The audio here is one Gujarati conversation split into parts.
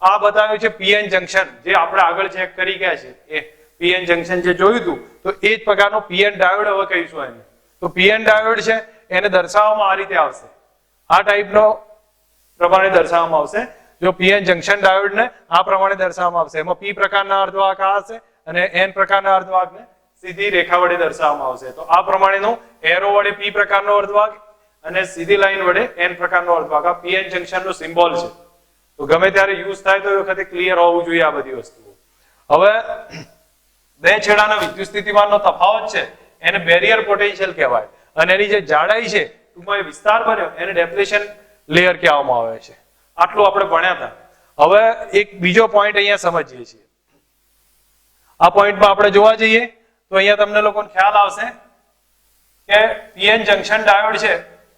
આ બતાવ્યું છે પીએન જંક્શન, જે આપણે આગળ ચેક કરી ગયા છે એ પીએન જંક્શન જે જોયું હતું, તો એ જ પ્રકારનો પીએન ડાયોડ હવે કહીશું એને. તો પીએન ડાયોડ છે એને દર્શાવવામાં આ રીતે આવશે, આ ટાઈપનો પ્રમાણે દર્શાવવામાં આવશે. જો પીએન જંક્શન ડાયોડને આ પ્રમાણે દર્શાવવામાં આવશે. એમાં પી પ્રકારના અર્ધવાહક આ હશે અને એન પ્રકારના અર્ધવાહકને સીધી રેખા વડે દર્શાવવામાં આવશે. તો આ પ્રમાણેનો એરો વડે પી પ્રકારનો અર્ધવાહક અને સીધી લાઈન વડે એન પ્રકારનો અર્ધવાહક, આ પીએન જંક્શનનો સિમ્બોલ છે. તો ગમે ત્યારે યુઝ થાય તો એ વખતે ક્લિયર હોવું જોઈએ આ બધી વસ્તુઓ. હવે બે છેડાના વિદ્યુત સ્થિતિમાનનો તફાવત છે એને બેરિયર પોટેન્શિયલ કહેવાય, અને એની જે જાડાઈ છે ટૂંકમાં એ વિસ્તાર બન્યો એને ડેપ્લેશન લેયર કહેવામાં આવે છે. આટલું આપણે ભણ્યા હતા. હવે એક બીજો પોઈન્ટ અહીંયા સમજીએ છીએ. આ પોઈન્ટમાં આપણે જોવા જઈએ તો અહીંયા તમને લોકોને ખ્યાલ આવશે કે પીએન જંક્શન ડાયોડ છે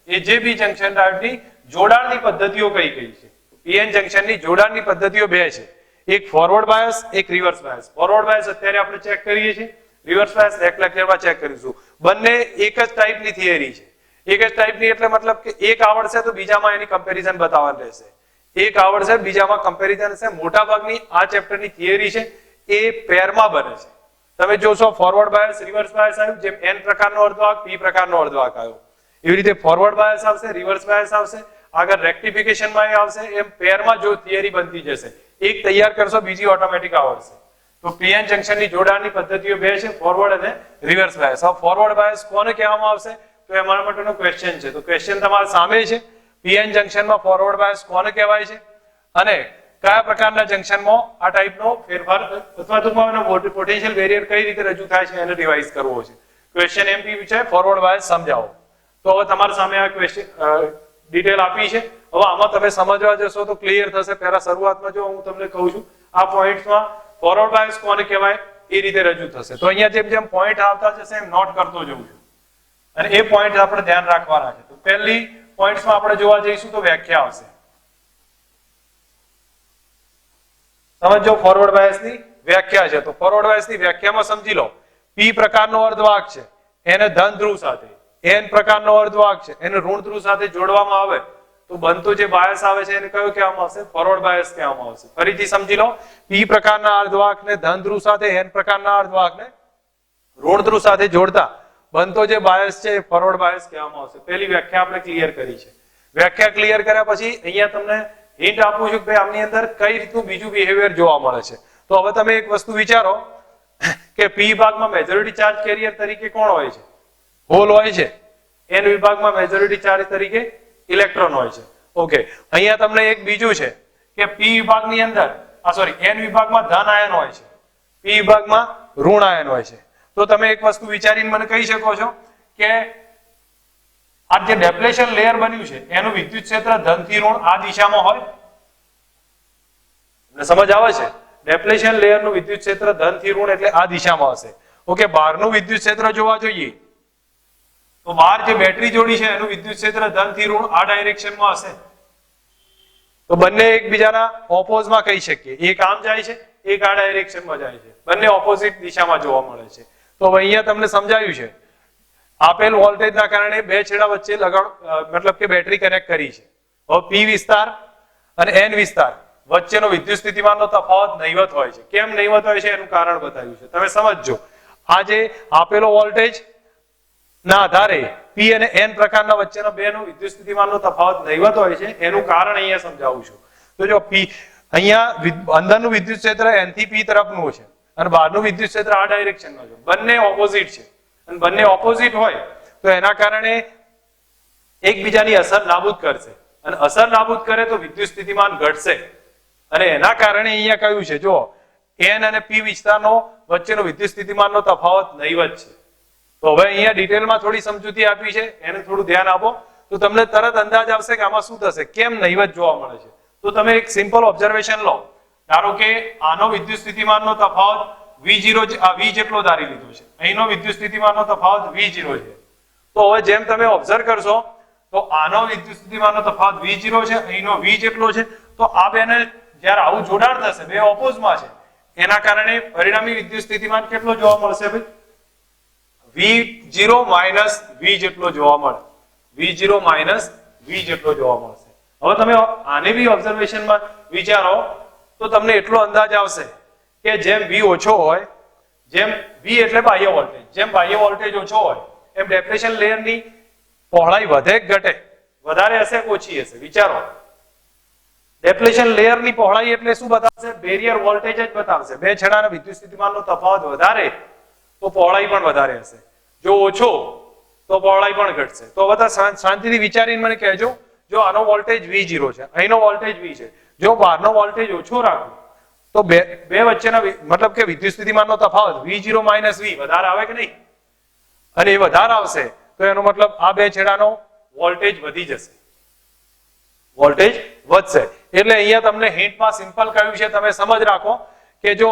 એ જે બી જંક્શન ડાયોડની જોડાણની પદ્ધતિઓ કઈ કઈ છે. પીએન જંક્શનની જોડાણની પદ્ધતિઓ બે છે, એક ફોરવર્ડ બાયસ, એક રિવર્સ બાયસ. ફોરવર્ડ બાયસ અત્યારે આપણે ચેક કરીએ છીએ, રિવર્સ બાયસ નેક્સ્ટ લેક્ચરમાં ચેક કરીશું. બંને એક જ ટાઈપની થિયરી છે. એક જ ટાઈપની એટલે મતલબ કે એક આવડશે તો બીજામાં એની કમ્પેરિઝન બતાવવાનું રહેશે, એક આવડશે બીજામાં કમ્પેરિઝન હશે. મોટા ભાગની આ ચેપ્ટરની થિયરી છે એ પેરમાં બને છે. તમે જોશો ફોરવર્ડ બાયસ, રિવર્સ બાયસ આવ્યું, જેમ એન પ્રકારનો અર્ધવાહક પી પ્રકારનો અર્ધવાહક આવ્યો, એવી રીતે ફોરવર્ડ બાયસ આવશે, રિવર્સ બાયસ આવશે, આગળ રેક્ટિફિકેશનમાં આવશે. એમ પેરમાં જો થિયરી બનતી જશે, એક તૈયાર કરશો બીજી ઓટોમેટિક આવડશે. તો પીએન જંક્શનની જોડાણની પદ્ધતિઓ બે છે, ફોરવર્ડ અને રિવર્સ બાયસ. હવે ફોરવર્ડ બાયસ કોને કહેવામાં આવશે તો એ અમારા માટેનો ક્વેશ્ચન છે. તો ક્વેશ્ચન તમારા સામે છે, પીએન જંક્શનમાં ફોરવર્ડ બાયસ કોને કહેવાય છે અને કયા પ્રકારના જંક્શનમાં આ ટાઈપનો ફેરફાર અથવા તો પોટેન્શિયલ બેરિયર કઈ રીતે રજૂ થાય છે એને રિવાઇઝ કરવો છે. ક્વેશ્ચન એમપી છે, ફોરવર્ડ બાયસ સમજાવો. તો હવે તમારા સામે આ ક્વેશ્ચન ડિટેલ આપી છે. હવે આમાં તમે સમજવા જશો તો ક્લિયર થશે. પહેલા શરૂઆતમાં જો હું તમને કહું છું આ પોઈન્ટ્સમાં ફોરવર્ડ બાયસ કોને કહેવાય એ રીતે રજૂ થશે. તો અહીંયા જેમ જેમ પોઈન્ટ આવતા જશે એમ નોટ કરતો જવું છું અને એ પોઈન્ટ આપણે ધ્યાન રાખવાના છે. તો પહેલી પોઈન્ટ્સમાં આપણે જોવા જઈશું તો વ્યાખ્યા આવશે. સમજો ફોરવર્ડ બાયસની વ્યાખ્યા છે. તો ફોરવર્ડ બાયસની વ્યાખ્યામાં સમજી લો, પી પ્રકારનો અર્ધવાહક છે એને ધન ધ્રુવ સાથે, એન પ્રકારનો અર્ધવાહક છે એને ઋણ ધ્રુવ સાથે જોડવામાં આવે તો બનતો જે બાયસ આવે છે એને કયો કહેવામાં આવશે? ફોરવર્ડ બાયસ કહેવામાં આવશે. ફરીથી સમજી લો, પી પ્રકારના અર્ધવાહકને ધન ધ્રુવ સાથે, એન પ્રકારના અર્ધવાહકને ઋણ ધ્રુવ સાથે જોડતા બનતો જે બાયસ છે એ ફોરવર્ડ બાયસ કહેવામાં આવશે. પહેલી વ્યાખ્યા આપણે ક્લિયર કરી છે. વ્યાખ્યા ક્લિયર કર્યા પછી અહીંયા તમને હિન્ટ આપું છું કે આમની અંદર કઈ રીતનું બીજું બિહેવિયર જોવા મળે છે. તો હવે તમે એક વસ્તુ વિચારો કે પી વિભાગમાં મેજોરિટી ચાર્જ કેરિયર તરીકે કોણ હોય છે? હોલ હોય છે. એન વિભાગમાં મેજોરિટી ચાર્જ તરીકે ઇલેક્ટ્રોન હોય છે. ઓકે, અહીંયા તમને એક બીજું છે કે પી વિભાગની અંદર એન વિભાગમાં ધન આયન હોય છે, પી વિભાગમાં ઋણ આયન હોય છે. તો તમે એક વસ્તુ વિચારીને મને કહી શકો છો કે આ જે ડેપ્લેશન લેયર બન્યું છે એનું વિદ્યુત ક્ષેત્ર ધન થી ઋણ આ દિશામાં હોય? સમજ આવે છે? ડેપ્લેશન લેયરનું વિદ્યુત ક્ષેત્ર ધન થી ઋણ એટલે આ દિશામાં હશે. ઓકે, બહારનું વિદ્યુત ક્ષેત્ર જોવા જોઈએ તો બહાર જે બેટરી જોડી છે એનું વિદ્યુત ક્ષેત્ર ધન થી ઋણ આ ડાયરેક્શનમાં હશે. તો બંને એકબીજાના ઓપોઝમાં કહી શકીએ, એક આમ જાય છે એક આ ડાયરેક્શનમાં જાય છે, બંને ઓપોઝિટ દિશામાં જોવા મળે છે. તો હવે અહીંયા તમને સમજાયું છે આપેલ વોલ્ટેજના કારણે બે છેડા વચ્ચે મતલબ કે બેટરી કનેક્ટ કરી છે. હવે પી વિસ્તાર અને એન વિસ્તાર વચ્ચેનો વિદ્યુત સ્થિતિમાનનો તફાવત નહીવત હોય છે. કેમ નહીવત હોય છે એનું કારણ બતાવ્યું છે. તમે સમજજો, આ જે આપેલો વોલ્ટેજ ના આધારે પી અને એન પ્રકારના વચ્ચેનો બેનો વિદ્યુત સ્થિતિમાનનો તફાવત નહીવત હોય છે એનું કારણ અહીંયા સમજાવું છું. તો જો પી અહીંયા અંદરનું વિદ્યુત ક્ષેત્ર એન થી પી તરફનું છે અને બહારનું વિદ્યુત ક્ષેત્ર આ ડાયરેક્શનમાં છે. બંને ઓપોઝિટ છે અને બંને ઓપોઝિટ હોય તો એના કારણે એકબીજાની અસર નાબૂદ કરશે અને અસર નાબૂદ કરે તો વિદ્યુત સ્થિતિમાન ઘટશે. અને એના કારણે અહીંયા કહ્યું છે જો એન અને પી વિસ્તારનો વચ્ચેનો વિદ્યુત સ્થિતિમાનનો તફાવત નહીવત છે. તો હવે અહીંયા ડિટેલમાં થોડી સમજૂતી આપી છે, એને થોડું ધ્યાન આપો તો તમને તરત અંદાજ આવશે કે આમાં શું થશે, કેમ નહીવત જોવા મળે છે. તો તમે એક સિમ્પલ ઓબ્ઝર્વેશન લો. ધારો કે આનો વિદ્યુત સ્થિતિમાનનો તફાવત V જેટલો ધારી લીધો છે, અહીંનો વિદ્યુત સ્થિતિમાનનો તફાવત V0 છે. તો હવે જેમ તમે ઓબ્ઝર્વ કરશો તો આનો વિદ્યુત સ્થિતિમાનનો તફાવત V0 છે, અહીંનો V જેટલો છે. તો આ બેને જ્યારે આવું જોડાણ થશે, બે ઓપોઝમાં છે, એના કારણે પરિણામી વિદ્યુત સ્થિતિમાન કેટલો જોવા મળશે ભાઈ? V0 માઇનસ V જેટલો જોવા મળે. V0 માઇનસ V જેટલો જોવા મળશે. હવે તમે આને બી ઓબ્ઝર્વેશનમાં વિચારો તો તમને એટલો અંદાજ આવશે કે જેમ V ઓછો હોય, જેમ V એટલે બાહ્ય વોલ્ટેજ, જેમ બાહ્ય વોલ્ટેજ ઓછો હોય એમ ડેપ્લેશન લેયરની પહોળાઈ વધે કે ઘટે, વધારે હશે કે ઓછી હશે? વિચારો. ડેપ્લેશન લેયરની પહોળાઈ એટલે શું બતાવશે? બેરિયર વોલ્ટેજ જ બતાવશે. બે છેડાના વિદ્યુત સ્થિતિમાનનો તફાવત વધારે તો પહોળાઈ પણ વધારે હશે, જો ઓછો તો પહોળાઈ પણ ઘટશે. તો બધા શાંતિથી વિચારીને મને કહેજો, જો આનો વોલ્ટેજ V0 છે, અહીંનો વોલ્ટેજ V છે, જો બહારનો વોલ્ટેજ ઓછો રાખો તો બે વચ્ચેના મતલબ કે વિદ્યુત સ્થિતિમાનનો તફાવત V0 - V વધારે આવે કે નહીં? અને એ વધારે આવશે તો એનો મતલબ આ બે છેડાનો વોલ્ટેજ વધી જશે, વોલ્ટેજ વધશે. એટલે અહીંયા તમને હિન્ટમાં સિમ્પલ કહ્યું છે, તમે સમજ રાખો કે જો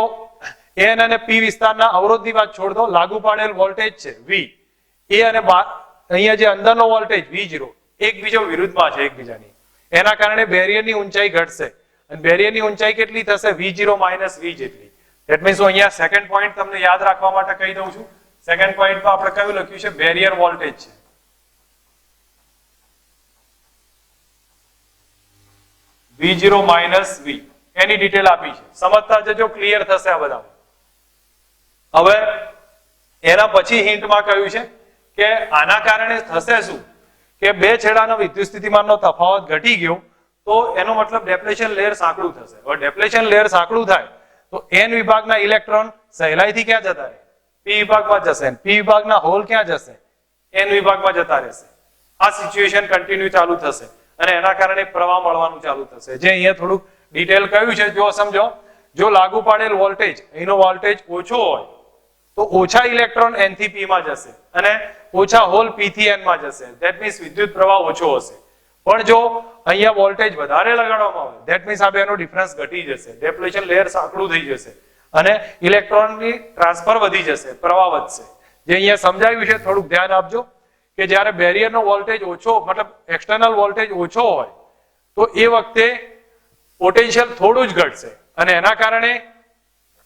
N અને P વિસ્તારના અવરોધની વાત છોડ દો, લાગુ પાડેલ વોલ્ટેજ છે V, એ અને અહીંયા જે અંદરનો વોલ્ટેજ V0 એકબીજો વિરુદ્ધમાં છે એકબીજાની, એના કારણે બેરિયરની ઊંચાઈ ઘટશે અને બેરિયરની ઊંચાઈ કેટલી થશે? V0 - V જેટલી. ધેટ મીન્સ હું અહીંયા સેકન્ડ પોઈન્ટ તમને યાદ રાખવા માટે કહી દઉં છું. સેકન્ડ પોઈન્ટમાં આપણે કયું લખ્યું છે? બેરિયર વોલ્ટેજ છે. V0 - V એની ડિટેલ આપી છે, સમજતા જજો, ક્લિયર થશે આ બધા. હવે એના પછી હિન્ટમાં કહ્યું છે કે આના કારણે થશે શું કે બે છેડાનો વિદ્યુત સ્થિતિમાનનો તફાવત ઘટી ગયો તો એનો મતલબ ડેપ્લેશન લેયર સાંકડું થશે. હવે ડેપ્લેશન લેયર સાંકડું થાય તો N વિભાગના ઇલેક્ટ્રોન સહેલાઈથી ક્યાં જતા રહે? P વિભાગમાં જશે. P વિભાગના હોલ ક્યાં જશે? N વિભાગમાં જતા રહેશે. આ સિચ્યુએશન કન્ટિન્યુ ચાલુ થશે અને એના કારણે પ્રવાહ મળવાનું ચાલુ થશે. જે અહીંયા થોડુંક ડિટેલ કહ્યું છે, જો સમજો, જો લાગુ પાડેલ વોલ્ટેજ, અહીંનો વોલ્ટેજ ઓછો હોય તો ઓછા ઇલેક્ટ્રોન N થી P માં જશે અને ઓછા હોલ P થી N માં જશે. ધેટ મીન્સ વિદ્યુત પ્રવાહ ઓછો હશે. પણ જો અહીંયા વોલ્ટેજ વધારે લગાડવામાં આવે, ધેટ મીન્સ આ બેનો ડિફરન્સ ઘટી જશે, ડેપ્લેશન લેયર સાંકડું થઈ જશે અને ઇલેક્ટ્રોનની ટ્રાન્સફર વધી જશે, પ્રવાહ વધશે. જે અહીંયા સમજાવ્યું છે થોડુંક ધ્યાન આપજો કે જ્યારે બેરિયરનો વોલ્ટેજ ઓછો, મતલબ એક્સટર્નલ વોલ્ટેજ ઓછો હોય તો એ વખતે પોટેન્શિયલ થોડું જ ઘટશે અને એના કારણે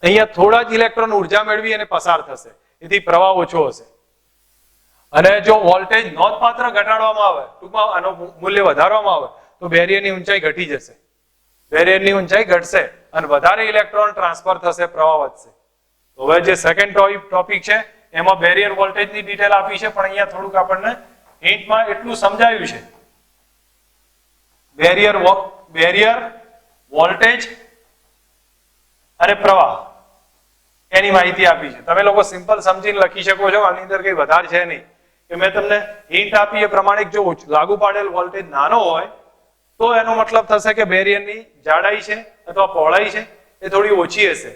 અહીંયા થોડા જ ઇલેક્ટ્રોન ઉર્જા મેળવી અને પસાર થશે, એથી પ્રવાહ ઓછો હશે. અને જો વોલ્ટેજ નોંધપાત્ર ઘટાડવામાં આવે, ટૂંકમાં આનું મૂલ્ય વધારવામાં આવે તો બેરિયરની ઊંચાઈ ઘટી જશે, બેરિયરની ઊંચાઈ ઘટશે અને વધારે ઇલેક્ટ્રોન ટ્રાન્સફર થશે, પ્રવાહ વધશે. હવે જે સેકન્ડ ટોપિક છે એમાં બેરિયર વોલ્ટેજની ડિટેલ આપી છે, પણ અહીંયા થોડુંક આપણને હિન્ટમાં એટલું સમજાવ્યું છે, બેરિયર વોલ્ટેજ અને પ્રવાહ એની માહિતી આપી છે. તમે લોકો સિમ્પલ સમજીને લખી શકો છો, આની અંદર કઈ વધારે છે નહીં. કે મેં તમને હિન્ટ આપી એ પ્રમાણે જો લાગુ પાડેલ વોલ્ટેજ નાનો હોય તો એનો મતલબ થશે કે બેરિયરની જાડાઈ છે અથવા પહોળાઈ છે એ થોડી ઓછી હશે,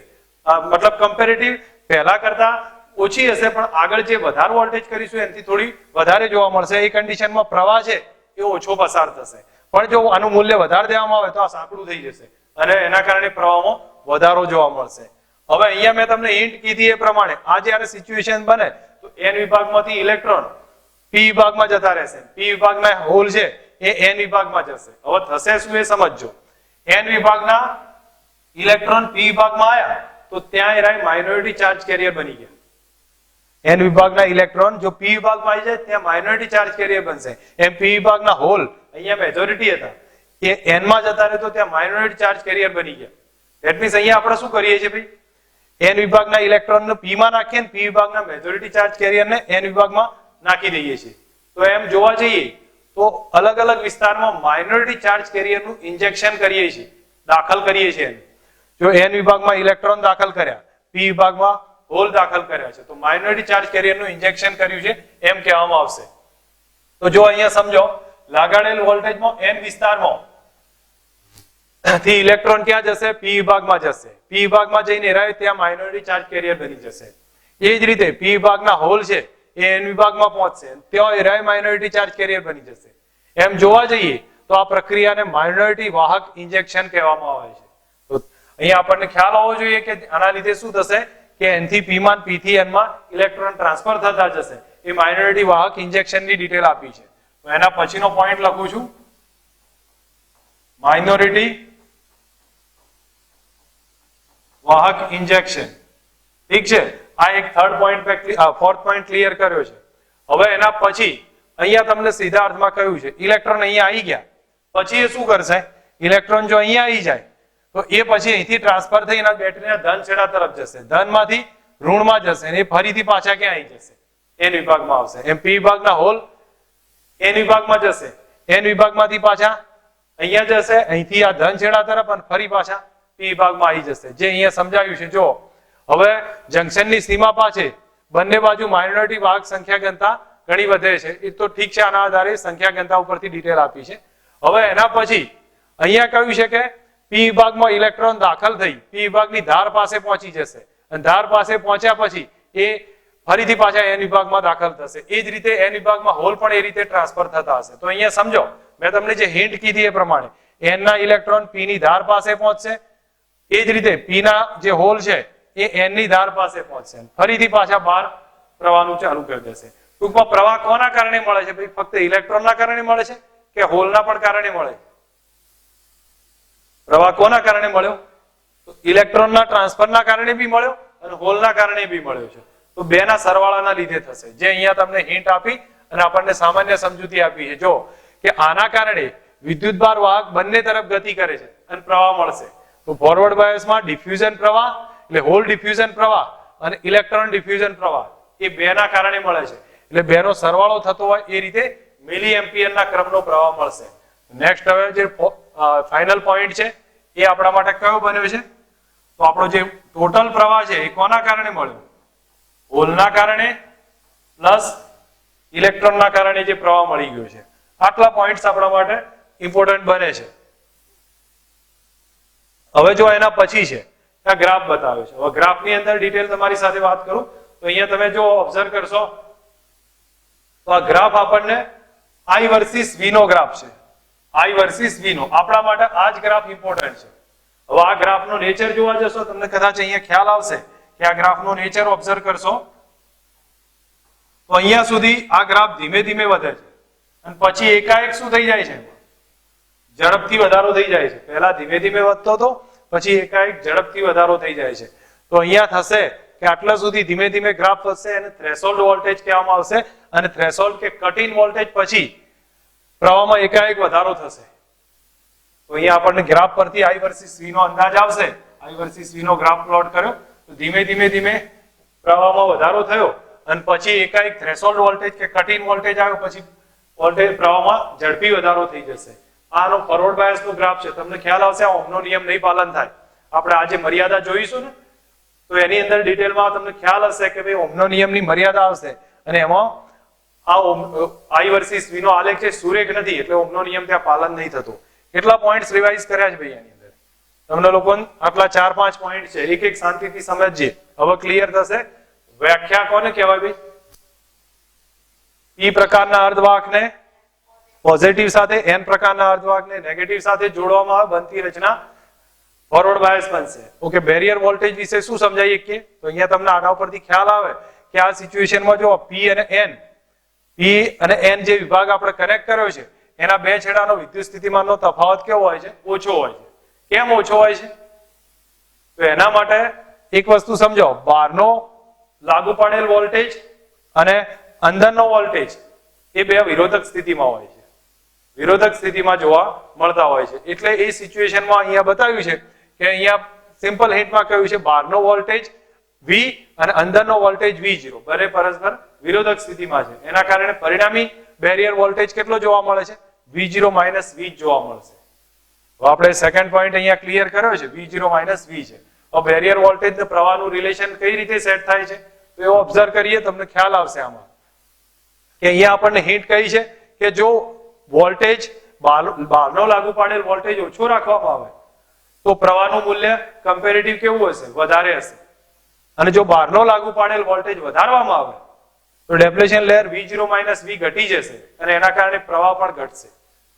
મતલબ કમ્પેરેટિવ પહેલા કરતા ઓછી હશે, પણ આગળ જે વધારે વોલ્ટેજ કરીશું એનાથી થોડી વધારે જોવા મળશે. એ કન્ડિશનમાં પ્રવાહ છે એ ઓછો પસાર થશે. પણ જો આનું મૂલ્ય વધારે દેવામાં આવે તો આ સાંકડું થઈ જશે અને એના કારણે પ્રવાહમાં વધારો જોવા મળશે. હવે અહીંયા મેં તમને હિન્ટ કીધી એ પ્રમાણે આ જ્યારે સિચ્યુએશન બને તો N વિભાગમાંથી ઇલેક્ટ્રોન P વિભાગમાં જતા રહેશે, P વિભાગના હોલ છે એ N વિભાગમાં જશે. હવે થશે શું એ સમજજો. N વિભાગના ઇલેક્ટ્રોન P વિભાગમાં આવ્યા તો ત્યાં એરાય માઇનોરિટી ચાર્જ કેરિયર બની ગયા. N વિભાગના ઇલેક્ટ્રોન જો P વિભાગમાં આવી જાય ત્યાં માઇનોરિટી ચાર્જ કેરિયર બનશે. એમ P વિભાગના હોલ અહીંયા મેજોરિટી હતા એ N માં જતા રહે તો ત્યાં માઇનોરિટી ચાર્જ કેરિયર બની ગયા. ધેટ મીન્સ અહીંયા આપણે શું કરીએ છીએ ભાઈ, N વિભાગના ઇલેક્ટ્રોનને P માં નાખીએ ને P વિભાગના મેજોરિટી ચાર્જ કેરિયરને N વિભાગમાં નાખી દઈએ છીએ. તો એમ જોવા જઈએ તો અલગ અલગ વિસ્તારમાં માઇનોરિટી ચાર્જ કેરિયરનું ઇન્જેક્શન કરીએ છીએ, દાખલ કરીએ છીએ. જો N વિભાગમાં ઇલેક્ટ્રોન દાખલ કર્યા, P વિભાગમાં હોલ દાખલ કર્યા છે તો માઇનોરિટી ચાર્જ કેરિયરનું ઇન્જેક્શન કર્યું છે એમ કહેવામાં આવશે. તો જો અહીંયા સમજો, લાગાડેલ વોલ્ટેજમાં N વિસ્તારમાં થી ઇલેક્ટ્રોન ક્યાં જશે? P વિભાગમાં જશે. P વિભાગમાં જઈને રહે ત્યાં માઇનોરિટી ચાર્જ કેરિયર બની જશે. એ જ રીતે P વિભાગના હોલ છે એ N વિભાગમાં પહોંચશે, ત્યાં રહે માઇનોરિટી ચાર્જ કેરિયર બની જશે. એમ જોવા જઈએ તો આ પ્રક્રિયાને માઇનોરિટી વાહક ઇન્જેક્શન કહેવામાં આવે છે. તો અહીંયા આપણને ખ્યાલ હોવો જોઈએ કે આના લીધે શું થશે કે N થી P માં, P થી N માં ઇલેક્ટ્રોન ટ્રાન્સફર થતા જશે. એ માઇનોરિટી વાહક ઇન્જેક્શનની ડિટેલ આપી છે. તો એના પછીનો પોઈન્ટ લખું છું, માઇનોરિટી વાહક ઇન્જેક્શન. ઠીક છે, આ એક third point fourth point clear કર્યો છે. હવે એના પછી અહીંયા તમને સીધા અર્થમાં કહ્યું છે ઇલેક્ટ્રોન અહીંયા આવી ગયા પછી એ શું કરશે, ઇલેક્ટ્રોન જો અહીંયા આવી જાય તો એ પછી અહીંથી ટ્રાન્સફર થઈ એના બેટરીના ધન છેડા તરફ જશે, ધનમાંથી ઋણમાં જશે અને એ ફરીથી પાછા ક્યાં આવી જશે? એન વિભાગમાં આવશે. એમ પી વિભાગના હોલ એન વિભાગમાં જશે, એન વિભાગમાંથી પાછા અહીંયા જશે, અહીંથી આ ધન છેડા તરફ અને ફરી પાછા પી વિભાગમાં આવી જશે, જે અહીંયા સમજાવ્યું છે. જો હવે જંકશનની સીમા પાસે બંને બાજુ માઇનોરિટી વાહક સંખ્યા ઘનતા ઘણી વધે છે, એ તો ઠીક છે, આના આધારે સંખ્યા ઘનતા ઉપરથી ડિટેલ આપી છે. હવે એના પછી અહીંયા કહ્યું છે કે પી વિભાગમાં ઇલેક્ટ્રોન દાખલ થઈ પી વિભાગની ધાર પાસે પહોંચી જશે અને ધાર પાસે પહોંચ્યા પછી એ ફરીથી પાછા એન વિભાગમાં દાખલ થશે. એ જ રીતે એન વિભાગમાં હોલ પણ એ રીતે ટ્રાન્સફર થતા હશે. તો અહીંયા સમજો, મેં તમને જે હિન્ટ કીધી એ પ્રમાણે એન ના ઇલેક્ટ્રોન પી ની ધાર પાસે પહોંચશે, એ જ રીતે પી ના જે હોલ છે એ એન ની ધાર પાસે પહોંચશે, ફરીથી પાછા બહાર પ્રવાહનું ચાલુ કરી દેશે. ટૂંકમાં પ્રવાહ કોના કારણે મળે છે? ભાઈ ફક્ત ઇલેક્ટ્રોનના કારણે મળે છે કે હોલના પણ કારણે મળે છે? પ્રવાહ કોના કારણે મળ્યો? તો ઇલેક્ટ્રોનના ટ્રાન્સફરના કારણે બી મળ્યો અને હોલના કારણે બી મળ્યો છે. તો બેના સરવાળાના લીધે થશે, જે અહીંયા તમને હિન્ટ આપી અને આપણને સામાન્ય સમજૂતી આપી છે. જો કે આના કારણે વિદ્યુતભાર વાહક બંને તરફ ગતિ કરે છે અને પ્રવાહ મળશે. તો ફોરવર્ડ બાયસમાં ડિફ્યુઝન પ્રવાહ એટલે હોલ ડિફ્યુઝન પ્રવાહ અને ઇલેક્ટ્રોન ડિફ્યુઝન પ્રવાહ એ બેના કારણે મળે છે. એટલે બેનો સરવાળો થતો હોય એ રીતે મિલી એમ્પિયરના ક્રમનો પ્રવાહ મળશે. નેક્સ્ટ હવે જે ફાઇનલ પોઈન્ટ છે એ આપણા માટે કયો બન્યો છે? તો આપણો જે ટોટલ પ્રવાહ છે એ કોના કારણે મળ્યો? હોલના કારણે પ્લસ ઇલેક્ટ્રોનના કારણે જે પ્રવાહ મળી ગયો છે. આટલા પોઈન્ટ્સ આપણા માટે ઇમ્પોર્ટન્ટ બને છે. હવે જો એના પછી છે આ ગ્રાફ બતાવે છે. હવે ગ્રાફની અંદર ડિટેલ તમારી સાથે વાત કરું તો અહીંયા તમે જો ઓબ્ઝર્વ કરશો તો આ ગ્રાફ આપણને I વર્સિસ V નો ગ્રાફ છે. I વર્સિસ V નો આપણા માટે આ જ ગ્રાફ ઇમ્પોર્ટન્ટ છે. હવે આ ગ્રાફનો નેચર જોવા જશો તમને કદાચ અહીંયા ખ્યાલ આવશે કે આ ગ્રાફનો નેચર ઓબ્ઝર્વ કરશો તો અહીંયા સુધી આ ગ્રાફ ધીમે ધીમે વધે છે અને પછી એકાએક શું થઈ જાય છે? ઝડપથી વધારો થઈ જાય છે. પહેલા ધીમે ધીમે વધતો હતો, પછી એકાએક ઝડપથી વધારો થઈ જાય છે. તો અહીંયા થશે કે આટલા સુધી ધીમે ધીમે ગ્રાફ વધશે અને થ્રેશોલ્ડ વોલ્ટેજ કહેવામાં આવશે અને થ્રેશોલ્ડ કે કટ ઇન વોલ્ટેજ પછી પ્રવાહમાં એકાએક વધારો થશે. તો અહીંયા આપણને ગ્રાફ પરથી I વર્સિસ V નો અંદાજ આવશે. I વર્સિસ V નો ગ્રાફ પ્લોટ કર્યો તો ધીમે ધીમે ધીમે પ્રવાહમાં વધારો થયો અને પછી એકાએક થ્રેશોલ્ડ વોલ્ટેજ કે કટ ઇન વોલ્ટેજ આવ્યો, પછી વોલ્ટેજ પ્રવાહમાં ઝડપી વધારો થઈ જશે. આનો ફોરવર્ડ બાયસ નો ગ્રાફ છે. તમને ખ્યાલ આવશે આ ઓહમનો નિયમ નહીં પાલન થાય. આપણે આજે મર્યાદા જોઈશું ને તો એની અંદર ડિટેલમાં તમને ખ્યાલ હશે કે ભાઈ ઓહમનો નિયમની મર્યાદા આવશે અને એમાં આ I વર્સિસ V નો આલેખ છે સુરેખ નથી, એટલે ઓહમનો નિયમ ત્યાં પાલન નહીં થતું. કેટલા પોઈન્ટ્સ રિવાઇઝ કર્યા છે ભાઈ એની અંદર? તમને લોકોને આટલા 4-5 પોઈન્ટ છે, એક એક શાંતિથી સમજીએ. હવે ક્લિયર થશે. વ્યાખ્યા કોને કહેવાય ભાઈ? P પ્રકારના અર્ધવાહકને પોઝિટિવ સાથે, N પ્રકારના અર્ધવાહકને નેગેટિવ સાથે જોડવામાં આવે બનતી રચના ફોરવર્ડ બાયસ બનશે. ઓકે, બેરિયર વોલ્ટેજ વિશે શું સમજાવીએ કે તો અહીંયા તમને આના ઉપરથી ખ્યાલ આવે કે આ સિચ્યુએશનમાં જો P અને N જે વિભાગ આપણે કનેક્ટ કર્યો છે એના બે છેડાનો વિદ્યુત સ્થિતિમાનનો તફાવત કેવો હોય છે? ઓછો હોય છે. કેમ ઓછો હોય છે? તો એના માટે એક વસ્તુ સમજો, બહારનો લાગુ પાડેલ વોલ્ટેજ અને અંદરનો વોલ્ટેજ એ બે વિરોધક સ્થિતિમાં હોય છે, વિરોધક સ્થિતિમાં જોવા મળતા હોય છે. એટલે એ સિચ્યુએશનમાં અહીંયા બતાવ્યું છે કે અહીંયા સિમ્પલ હિન્ટમાં કહ્યું છે બહારનો વોલ્ટેજ V અને અંદરનો વોલ્ટેજ V0 બંને પરસ્પર વિરોધક સ્થિતિમાં છે. એના કારણે પરિણામી બેરિયર વોલ્ટેજ કેટલો જોવા મળે છે? V0 માઇનસ V જોવા મળશે. તો આપણે સેકન્ડ પોઈન્ટ અહીંયા ક્લિયર કર્યો છે, V0 માઇનસ V છે. હવે બેરિયર વોલ્ટેજ ને પ્રવાહનું રિલેશન કઈ રીતે સેટ થાય છે તો એવો ઓબ્ઝર્વ કરીએ, તમને ખ્યાલ આવશે આમાં કે અહીંયા આપણને હિન્ટ કહી છે કે જો વોલ્ટેજ બહારનો લાગુ પાડેલ વોલ્ટેજ ઓછો રાખવામાં આવે તો પ્રવાહનું મૂલ્ય કમ્પેરેટિવ કેવું હશે? વધારે હશે. અને જો બહારનો લાગુ પાડેલ વોલ્ટેજ વધારવામાં આવે તો depletion layer V0 minus V ઘટી જશે અને એના કારણે પ્રવાહ પણ ઘટશે.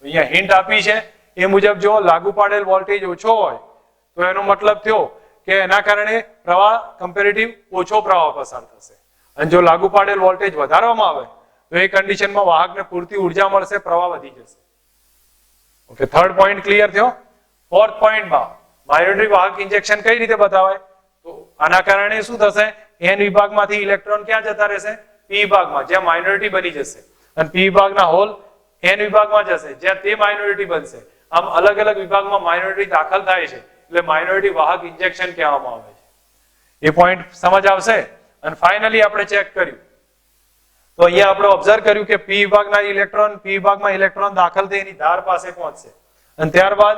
અહીંયા હિન્ટ આપી છે એ મુજબ જો લાગુ પાડેલ વોલ્ટેજ ઓછો હોય તો એનો મતલબ થયો કે એના કારણે પ્રવાહ કમ્પેરેટિવ ઓછો પ્રવાહ પસાર થશે. અને જો લાગુ પાડેલ વોલ્ટેજ વધારવામાં આવે તો એ કન્ડિશનમાં વાહકને પૂરતી ઉર્જા મળશે, પ્રવાહ વધી જશે. ઓકે, થર્ડ પોઈન્ટ ક્લિયર થયો. ફોર્થ પોઈન્ટમાં માઇનોરિટી વાહક ઇન્જેક્શન કઈ રીતે બતાવાય? તો આના કારણે શું થશે? N વિભાગમાંથી ઇલેક્ટ્રોન ક્યાં જતા રહેશે? P વિભાગમાં, જ્યાં માઇનોરિટી બની જશે. અને P વિભાગના હોલ N વિભાગમાં જશે, જ્યાં તે માઇનોરિટી બનશે. આમ અલગ અલગ વિભાગમાં માઇનોરિટી દાખલ થાય છે એટલે માઇનોરિટી વાહક ઇન્જેક્શન કહેવામાં આવે છે. એ પોઈન્ટ સમજ આવશે. અને ફાઇનલી આપણે ચેક કર્યું તો અહીંયા આપણે ઓબ્ઝર્વ કર્યું કે પી વિભાગના ઇલેક્ટ્રોન પી વિભાગમાં ઇલેક્ટ્રોન દાખલ થઈ એની ધાર પાસે પહોંચશે અને ત્યારબાદ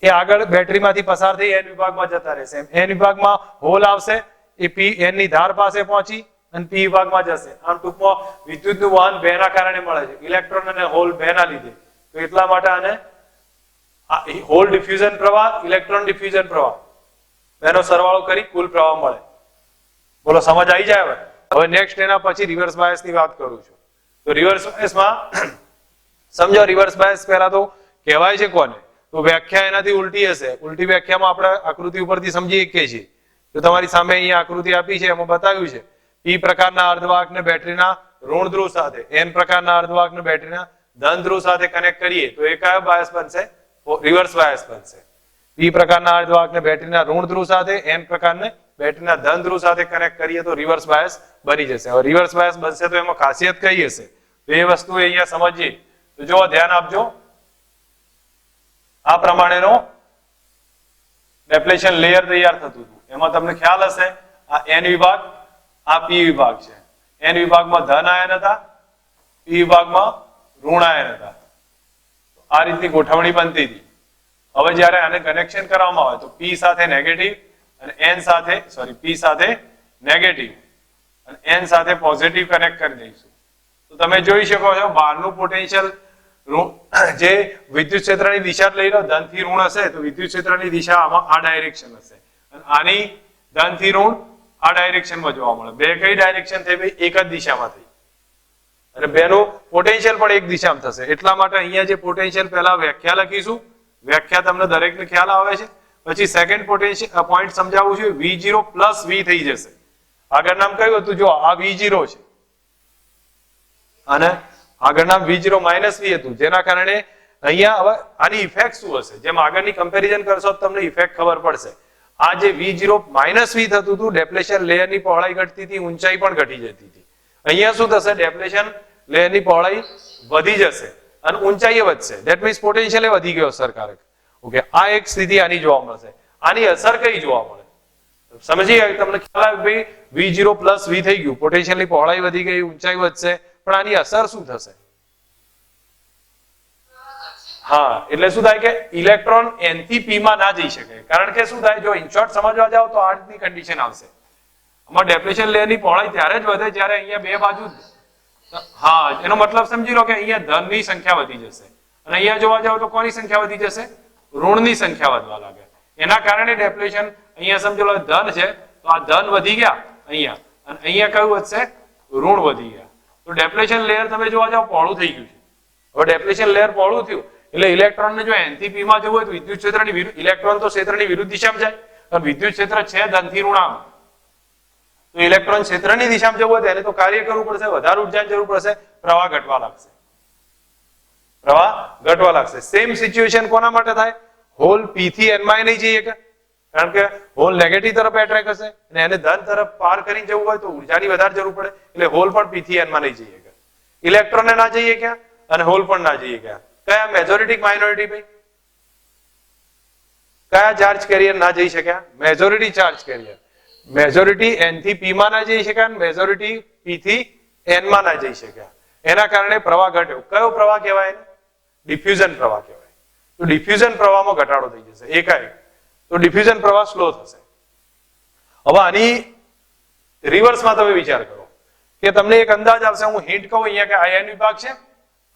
એ આગળ બેટરીમાંથી પસાર થઈ એન વિભાગમાં જતા રહેશે. એન વિભાગમાં હોલ આવશે, એ પી એન ની ધાર પાસે પહોંચી અને પી વિભાગમાં જશે. આમ ટૂંકમાં વિદ્યુતનું વહન બેના કારણે મળે છે, ઇલેક્ટ્રોન અને હોલ બેના લીધે. તો એટલા માટે આને હોલ ડિફ્યુઝન પ્રવાહ, ઇલેક્ટ્રોન ડિફ્યુઝન પ્રવાહ બેનો સરવાળો કરી કુલ પ્રવાહ મળે. બોલો સમજ આવી જાય? હવે નેક્સ્ટ એના પછી રિવર્સ બાયસ ની વાત કરું છું. તો રિવર્સ બાયસમાં સમજો, રિવર્સ બાયસ પહેલા તો કહેવાય છે કોને? તો વ્યાખ્યા એનાથી ઉલટી હશે. ઉલટી વ્યાખ્યામાં આપણે આકૃતિ ઉપરથી સમજી શકીએ છીએ. તો તમારી સામે અહીંયા આકૃતિ આપી છે, એમાં બતાવ્યું છે પી પ્રકારના અર્ધવાહકને બેટરીના ઋણ ધ્રુવ સાથે, એન પ્રકારના અર્ધવાહકને બેટરીના ધન ધ્રુવ સાથે કનેક્ટ કરીએ તો એ કયો બાયસ બનશે? રિવર્સ બાયસ બનશે. પી પ્રકારના અર્ધવાહકને બેટરીના ઋણ ધ્રુવ સાથે, એન પ્રકારને બેટરીના ધન ધ્રુવ સાથે કનેક્ટ કરીએ તો રિવર્સ બાયસ બની જશે. હવે રિવર્સ બાયસ બનશે તો એમાં ખાસિયત કઈ હશે? તો એ વસ્તુ અહીંયા સમજીએ. તો જો ધ્યાન આપજો, આ પ્રમાણેનો ડેપ્લેશન લેયર તૈયાર થતું હતું. એમાં તમને ખ્યાલ હશે આ એન વિભાગ, આ પી વિભાગ છે. એન વિભાગમાં ધન આયન હતા, પી વિભાગમાં ઋણ આયન હતા. આ રીતની ગોઠવણી બનતી હતી. હવે જ્યારે આને કનેક્શન કરવામાં આવે તો પી સાથે નેગેટિવ અને એન સાથે પી સાથે નેગેટિવ અને એન સાથે પોઝિટિવ કનેક્ટ કરી દઈશું. તો તમે જોઈ શકો છો બહારનું પોટેન્શિયલ જે વિદ્યુત ક્ષેત્રની દિશા લઈ લો, ધન થી ઋણ હશે તો વિદ્યુત ક્ષેત્રની દિશા આમાં આ ડાયરેક્શન હશે અને આની ધન થી ઋણ આ ડાયરેક્શનમાં જોવા મળે. બે કઈ ડાયરેક્શન થઈ ભાઈ? એક જ દિશામાં થઈ અને બેનું પોટેન્શિયલ પણ એક દિશામાં થશે. એટલા માટે અહીંયા જે પોટેન્શિયલ પહેલા વ્યાખ્યા લખીશું, વ્યાખ્યા તમને દરેકને ખ્યાલ આવે છે. પછી સેકન્ડ પોટેન્શિયલ પોઈન્ટ સમજાવું છું, V0 પ્લસ V થઈ જશે. આગળ નામ કયું હતું? જો આ V0 છે અને આગળ નામ V0 માઇનસ V હતું, જેના કારણે અહીંયા હવે આની ઇફેક્ટ શું હશે? જેમ આગળની કમ્પેરિઝન કરશો તમને ઇફેક્ટ ખબર પડશે. આ જે V0 માઇનસ V થતું હતું, ડેપ્લેશન લેયરની પહોળાઈ ઘટતી હતી, ઊંચાઈ પણ ઘટી જતી હતી. અહીંયા શું થશે? ડેપ્લેશન લેયરની પહોળાઈ વધી જશે અને ઊંચાઈ વધશે. ધેટ મીન્સ પોટેન્શિયલ વધી ગયો અસરકારક. ઓકે, આ એક સ્થિતિ આની જોવા મળશે. આની અસર કઈ જોવા મળે? સમજી તમને ખ્યાલ આવે ભાઈ V0 પ્લસ V થઈ ગયું, પોટેન્શિયલની પહોળાઈ વધી ગઈ, ઊંચાઈ વધશે, પણ આની અસર શું થશે? હા, એટલે શું થાય કે ઇલેક્ટ્રોન n થી p માં ના જઈ શકે. કારણ કે શું થાય? જો ઇન શોર્ટ સમજવા જાવ તો આ રીતની કન્ડિશન આવશે. આમાં ડેપ્લેશન લેયરની પહોળાઈ ત્યારે જ વધે જ્યારે અહીંયા બે બાજુ, હા, એનો મતલબ સમજી લો કે અહીંયા ધનની સંખ્યા વધી જશે અને અહીંયા જોવા જાવ તો કોની સંખ્યા વધી જશે? ઋણની સંખ્યા વધવા લાગે. એના કારણે ડેપ્લેશન, અહીંયા સમજો લો ધન છે તો આ ધન વધી ગયા અહીંયા અને અહીંયા કયું વધશે? ઋણ વધી ગયા. તો ડેપ્લેશન લેયર તમે જોવા જાવ પહોળું થઈ ગયું છે. હવે ડેપ્લેશન લેયર પહોળું થયું એટલે ઇલેક્ટ્રોનને જો n થી p માં જવું હોય તો વિદ્યુત ક્ષેત્રની વિરુદ્ધ, ઇલેક્ટ્રોન તો ક્ષેત્રની વિરુદ્ધ દિશામાં જાય અને વિદ્યુત ક્ષેત્ર છે ધન થી ઋણામાં, તો ઇલેક્ટ્રોન ક્ષેત્રની દિશામાં જવું હોય તો એને તો કાર્ય કરવું પડશે, વધારે ઉર્જાની જરૂર પડશે, પ્રવાહ ઘટવા લાગશે. પ્રવાહ ઘટવા લાગશે. સેમ સિચ્યુએશન કોના માટે થાય? હોલ p થી n માં નહીં જઈએ, કારણ કે હોલ નેગેટિવ તરફ એટ્રેક્ટ હશે અને એને ધન તરફ પાર કરીને જવું હોય તો ઉર્જાની વધારે જરૂર પડે, એટલે હોલ પણ p થી n માં નહીં જઈએ. ઇલેક્ટ્રોનને ના જઈએ ક્યાં અને હોલ પણ ના જઈએ ક્યાં? કયા? Majority minority? ભાઈ કયા ચાર્જ કેરિયર ના જઈ શક્યા? Majority charge carrier. Majority n થી p માં ના જઈ શક્યા અને મેજોરિટી p થી n માં ના જઈ શક્યા. એના કારણે પ્રવાહ ઘટ્યો. કયો પ્રવાહ કહેવાય? ડિફ્યુઝન પ્રવાહ કહેવાય. તો ડિફ્યુઝન પ્રવાહમાં ઘટાડો થઈ જશે એકાએક. તો ડિફ્યુઝન પ્રવાહ સ્લો થશે. હવે આની રિવર્સમાં તમે વિચાર કરો કે તમને એક અંદાજ આવશે. હું હિન્ટ કહું અહીંયા કે આ n વિભાગ છે,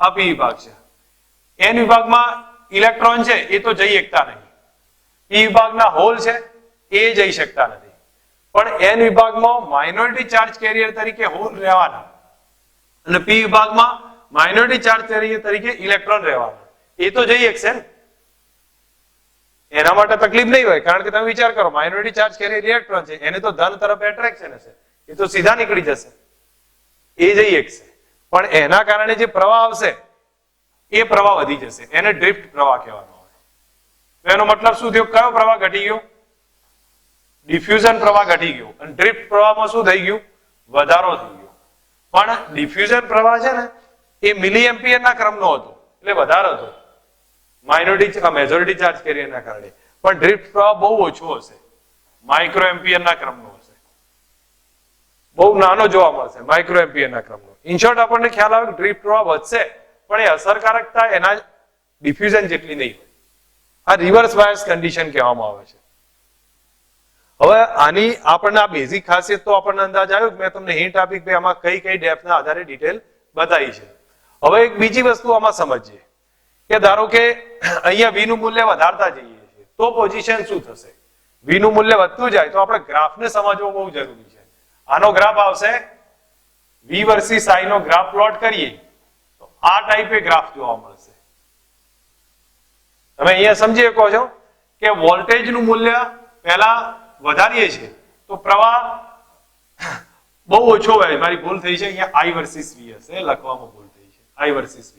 આ p વિભાગ છે. n વિભાગમાં ઇલેક્ટ્રોન છે એ તો જઈ શકતા નહીં, p વિભાગના હોલ છે એ જઈ શકતા નથી, પણ n વિભાગમાં માઇનોરિટી ચાર્જ કેરિયર તરીકે હોલ રહેવાના અને p વિભાગમાં માઇનોરિટી ચાર્જ કેરિયર તરીકે ઇલેક્ટ્રોન રહેવાના. એ તો જઈ શકશે ને, એના માટે તકલીફ નહીં હોય. કારણ કે તમે વિચાર કરો, માઇનોરિટી ચાર્જ કેરિયર ઇલેક્ટ્રોન છે, એને તો ધન તરફ એટ્રેક્શન હશે, એ તો સીધા નીકળી જશે, એ જઈ શકશે. પણ એના કારણે જે પ્રવાહ આવશે એ પ્રવાહ વધી જશે, એને ડ્રિફ્ટ પ્રવાહ કહેવાનો આવે. તો એનો મતલબ શું થયો? કયો પ્રવાહ ઘટી ગયો? ડિફ્યુઝન પ્રવાહ ઘટી ગયો અને ડ્રિફ્ટ પ્રવાહમાં શું થઈ ગયું? વધારો થઈ ગયો. પણ ડિફ્યુઝન પ્રવાહ છે ને એ મિલી એમ્પિયર ના ક્રમનો હતો, એટલે વધારે હતો માઇનોરિટી મેજોરિટી ચાર્જ કેરિયરના કારણે. પણ ડ્રિફ્ટ પ્રવાહ બહુ ઓછો હશે, માઇક્રો એમ્પિયરના ક્રમનો હશે, બહુ નાનો જોવા મળશે માઇક્રો એમ્પિયરના ક્રમનો. ઇન શોર્ટ આપણને ખ્યાલ આવે કે ડ્રિફ્ટ પ્રવાહ વધશે પણ એ અસરકારકતા એના ડિફ્યુઝન જેટલી નહીં હોય. આ રિવર્સ બાયસ કન્ડિશન કહેવામાં આવે છે. હવે આની આપણને આ બેઝિક ખાસિયત તો આપણને અંદાજ આવ્યો કે મેં તમને હિન્ટ આપી કે આમાં કઈ કઈ ડેપ્થના આધારે ડિટેલ બતાવી છે. હવે એક બીજી વસ્તુ આમાં સમજીએ કે ધારો કે અહીંયા v નું મૂલ્ય વધારતા જઈએ છીએ તો પોઝિશન શું થશે? v નું મૂલ્ય વધતું જાય તો આપણે ગ્રાફને સમજવો બહુ જરૂરી છે. આનો ગ્રાફ આવશે v વર્સિસ i નો ગ્રાફ પ્લોટ કરીએ તો આ ટાઈપે ગ્રાફ જોવા મળશે. તમે અહીંયા સમજી શકો છો કે વોલ્ટેજ નું મૂલ્ય પહેલા વધારીએ છીએ તો પ્રવાહ બહુ ઓછો હોય. મારી ભૂલ થઈ છે, અહીંયા i વર્સિસ v હશે, લખવામાં ભૂલ થઈ છે, i વર્સિસ v.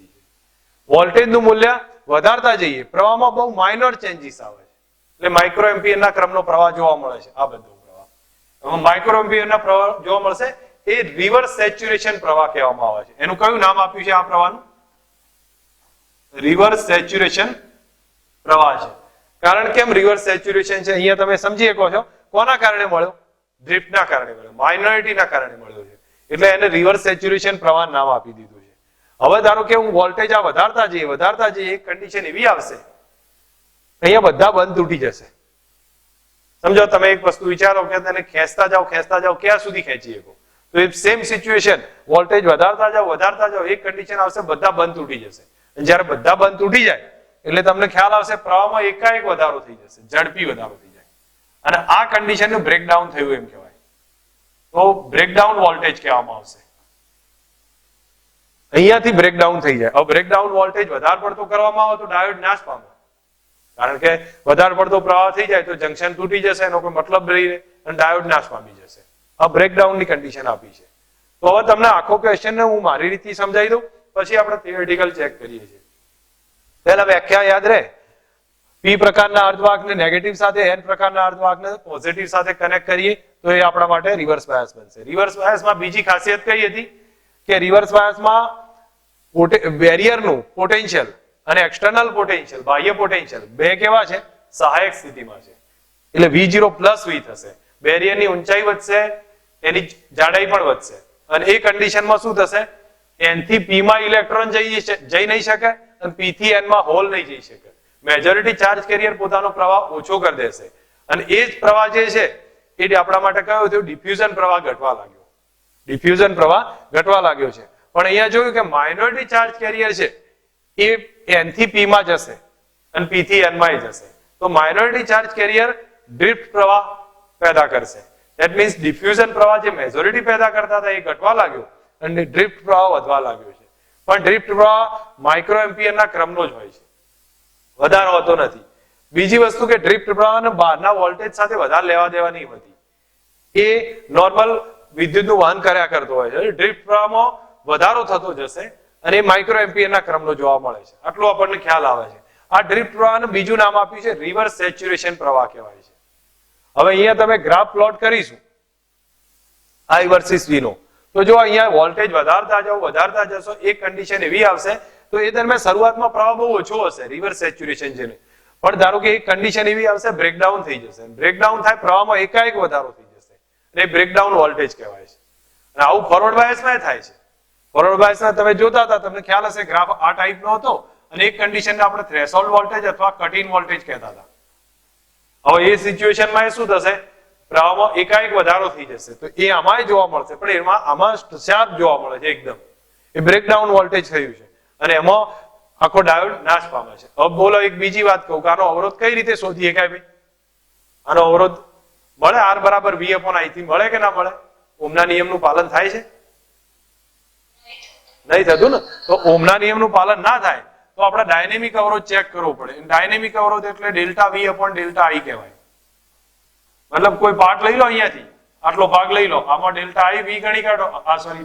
વોલ્ટેજ નું મૂલ્ય વધારતા જઈએ પ્રવાહમાં બહુ માઇનોર ચેન્જીસ આવે છે, એટલે માઇક્રો એમ્પિયરના ક્રમનો પ્રવાહ જોવા મળે છે. આ બધો પ્રવાહ માઇક્રો એમ્પિયરના પ્રવાહ જોવા મળશે. એ રિવર્સ સેચ્યુરેશન પ્રવાહ કહેવામાં આવે છે. એનું કયું નામ આપ્યું છે આ પ્રવાહનું? રિવર્સ સેચ્યુરેશન પ્રવાહ છે. કારણ કેમ રિવર્સ સેચ્યુરેશન છે અહીંયા તમે સમજી શકો છો. કોના કારણે મળ્યો? ડ્રિફ્ટના કારણે મળ્યો, માઇનોરિટીના કારણે મળ્યો છે, એટલે એને રિવર્સ સેચ્યુરેશન પ્રવાહ નામ આપી દીધું છે. હવે ધારો કે હું વોલ્ટેજ આ વધારતા જઈએ એક કન્ડિશન એવી આવશે અહીંયા બધા બંધ તૂટી જશે. સમજો તમે એક વસ્તુ વિચારો કે તેને ખેંચતા જાઓ ક્યાં સુધી ખેંચી શકો? તો એ સેમ સિચ્યુએશન વોલ્ટેજ વધારતા જાઓ એક કન્ડિશન આવશે બધા બંધ તૂટી જશે. અને જ્યારે બધા બંધ તૂટી જાય એટલે તમને ખ્યાલ આવશે પ્રવાહમાં એકાએક વધારો થઈ જશે, ઝડપી વધારો થઈ જાય, અને આ કન્ડિશનનું બ્રેકડાઉન થયું એમ કહેવાય. તો બ્રેકડાઉન વોલ્ટેજ કહેવામાં આવશે. અહીંયાથી બ્રેકડાઉન થઈ જાય. હવે બ્રેકડાઉન વોલ્ટેજ વધારે પડતો કરવામાં આવે તો ડાયોડ નાશ પામે, કારણ કે વધારે પડતો પ્રવાહ થઈ જાય તો જંકશન તૂટી જશે, એનો કોઈ મતલબ નહીં રહે અને ડાયોડ નાશ પામી જશે. આ બ્રેકડાઉનની કન્ડિશન આપી છે. તો હવે તમને આખો ક્વેશ્ચન હું મારી રીતે સમજાવી દઉં, પછી આપણે થિયોરિટિકલ ચેક કરીએ છીએ. પહેલા વ્યાખ્યા યાદ રહે. p પ્રકારના અર્ધવાહકને નેગેટિવ સાથે, n પ્રકારના અર્ધવાહકને પોઝિટિવ સાથે કનેક્ટ કરીએ તો એ આપણા માટે રિવર્સ બાયસ બનશે. રિવર્સ બાયસમાં બીજી ખાસિયત કઈ હતી કે રિવર્સ બાયસમાં બેરિયરનું પોટેન્શિયલ અને એક્સટર્નલ પોટેન્શિયલ, બાહ્ય પોટેન્શિયલ બે કેવા છે? સહાયક સ્થિતિમાં છે. એટલે v0 પ્લસ v થશે. બેરિયરની ઊંચાઈ વધશે, એની જાડાઈ પણ વધશે, અને એ કન્ડિશનમાં શું થશે? n થી p માં ઇલેક્ટ્રોન જઈ નહીં શકે અને p થી n માં હોલ નહીં જઈ શકે. મેજોરિટી ચાર્જ કેરિયર પોતાનો પ્રવાહ ઓછો કરી દેશે, અને એ જ પ્રવાહ જે છે એ આપણા માટે કયો થયો? ડિફ્યુઝન પ્રવાહ ઘટવા લાગ્યો. ડિફ્યુઝન પ્રવાહ ઘટવા લાગ્યો છે. પણ અહીંયા જોયું કે માઇનોરિટી ચાર્જ કેરિયર છે એ n થી p માં જશે અને p થી n માં જશે. તો માઇનોરિટી ચાર્જ કેરિયર ડ્રિફ્ટ પ્રવાહ પેદા કરશે. ધેટ મીન્સ ડિફ્યુઝન પ્રવાહ જે મેજોરિટી પેદા કરતા હતા એ ઘટવા લાગ્યો અને ડ્રિફ્ટ પ્રવાહ વધવા લાગ્યો છે. પણ ડ્રિફ્ટ પ્રવાહ માઇક્રો એમ્પિયરના ક્રમનો જ હોય છે, વધારે હોતો નથી. બીજી વસ્તુ કે ડ્રિફ્ટ પ્રવાહને બહારના વોલ્ટેજ સાથે વધારે લેવા દેવા નહીં હોતી, એ નોર્મલ વિદ્યુતનું વહન કર્યા કરતો હોય છે. ડ્રિફ્ટ પ્રવાહમાં વધારો થતો જશે અને એ માઇક્રો એમ્પિયરના ક્રમનો જોવા મળે છે. આટલું આપણને ખ્યાલ આવે છે. આ ડ્રિફ્ટ પ્રવાહને બીજું નામ આપ્યું છે રિવર્સ સેચ્યુરેશન પ્રવાહ કહેવાય છે. હવે અહીંયા તમે ગ્રાફ પ્લોટ કરીશું i વર્સિસ v નો, તો જો અહીંયા વોલ્ટેજ વધારતા જશો એક કન્ડિશન એવી આવશે તો એ દરમિયાન શરૂઆતમાં પ્રવાહ બહુ ઓછો હશે, રિવર્સ સેચ્યુરેશન જેને. પણ ધારો કે એક કન્ડિશન એવી આવશે બ્રેકડાઉન થઈ જશે, બ્રેકડાઉન થાય પ્રવાહમાં એકાએક વધારો થઈ જશે, અને બ્રેકડાઉન વોલ્ટેજ કહેવાય છે. અને આવું ફોરવર્ડ બાયસમાં થાય છે. ફોરવર્ડ બાયસમાં તમે જોતા હતા, તમને ખ્યાલ હશે ગ્રાફ આ ટાઈપનો હતો, અને એક કન્ડિશનને આપણે થ્રેશોલ્ડ વોલ્ટેજ અથવા કટ ઇન વોલ્ટેજ કહેતા હતા. હવે એ સિચ્યુએશનમાં એ શું થશે? પ્રવાહમાં એકાએક વધારો થઈ જશે. તો એ આમાંય જોવા મળશે, પણ એમાં આમાં શાર્પ જોવા મળે છે એકદમ. એ બ્રેકડાઉન વોલ્ટેજ થયું છે અને એમાં આખો ડાયોડ નાશ પામે છે. હવે બોલો એક બીજી વાત કહું કે આનો અવરોધ કઈ રીતે શોધીએ? કાંઈ ભાઈ આનો અવરોધ મળે? R બરાબર V upon I થી મળે કે ના મળે? ઓહમના નિયમનું પાલન થાય છે? નહીં થતું ને. તો ઓહમના નિયમનું પાલન ના થાય તો આપણે ડાયનેમિક અવરોધ ચેક કરવો પડે. ડાયનેમિક અવરોધ એટલે delta V upon delta I કહેવાય. મતલબ કોઈ પાર્ટ લઈ લો, અહીંયાથી આટલો ભાગ લઈ લો, આમાં ડેલ્ટા I V ગણી કાઢો,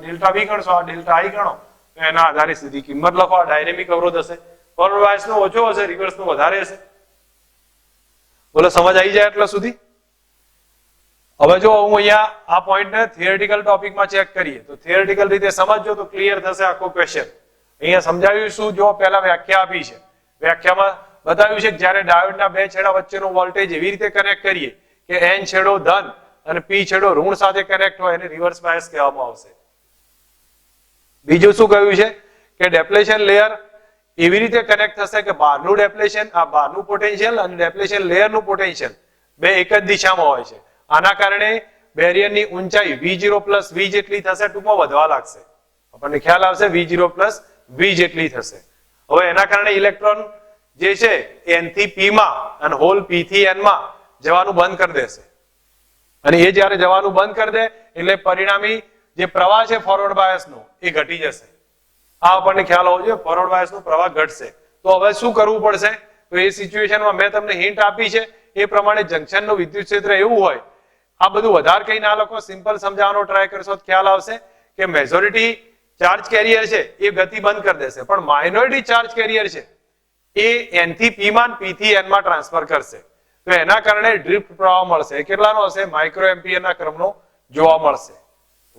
ડેલ્ટા V ગણશો, આ ડેલ્ટા I ગણો, તો એના આધારે સીધી કિંમત લખો. આ ડાયનેમિક અવરોધ હશે. ફોરવર્ડ બાયસનો ઓછો હશે, રિવર્સનો વધારે હશે. બોલો સમજ આવી જાય એટલા સુધી? હવે જો હું અહીંયા આ પોઈન્ટને થિયરિટિકલ ટોપિકમાં ચેક કરીએ તો થિયરિટિકલ રીતે સમજજો તો ક્લિયર થશે આખો ક્વેશ્ચન. અહીંયા સમજાવ્યું શું? જો પહેલા વ્યાખ્યા આપી છે, વ્યાખ્યામાં બતાવ્યું છે કે જ્યારે ડાયોડના બે છેડા વચ્ચેનો વોલ્ટેજ એવી રીતે કનેક્ટ કરીએ કે N છેડો ધન અને P છેડો ઋણ સાથે કનેક્ટ હોય એને રિવર્સ બાયસ કહેવામાં આવશે. બીજું શું કહ્યું છે કે ડેપ્લેશન લેયર એવી રીતે કનેક્ટ થશે કે બહારનું ડેપ્લેશન, આ બહારનું પોટેન્શિયલ અને ડેપ્લેશન લેયરનું પોટેન્શિયલ બે એક જ દિશામાં હોય છે. આના કારણે બેરિયરની ઊંચાઈ V0 પ્લસ V જેટલી થશે, ટૂંકમાં વધવા લાગશે. આપણને ખ્યાલ આવશે V0 પ્લસ V જેટલી થશે. હવે એના કારણે ઇલેક્ટ્રોન જે છે N થી P માં અને હોલ P થી N માં જવાનું બંધ કરી દેશે. અને એ જ્યારે જવાનું બંધ કરી દે એટલે પરિણામી જે પ્રવાહ છે ફોરવર્ડ બાયસનો એ ઘટી જશે. આ આપણને ખ્યાલ હોવો જોઈએ, ફોરવર્ડ બાયસનો પ્રવાહ ઘટશે. તો હવે શું કરવું પડશે? તો એ સિચ્યુએશનમાં મેં તમને હિન્ટ આપી છે એ પ્રમાણે જંકશનનું વિદ્યુત ક્ષેત્ર એવું હોય, આ બધું વધારે કઈ ના લખો, સિમ્પલ સમજાવવાનો ટ્રાય કરશો તો ખ્યાલ આવશે કે મેજોરિટી ચાર્જ કેરિયર છે એ ગતિ બંધ કરી દેશે, પણ માઇનોરિટી ચાર્જ કેરિયર છે એ N થી P માં P થી N માં ટ્રાન્સફર કરશે. તો એના કારણે ડ્રિફ્ટ પ્રવાહ મળશે. કેટલાનો હશે? માઇક્રો એમ્પિયરના ક્રમનો જોવા મળશે.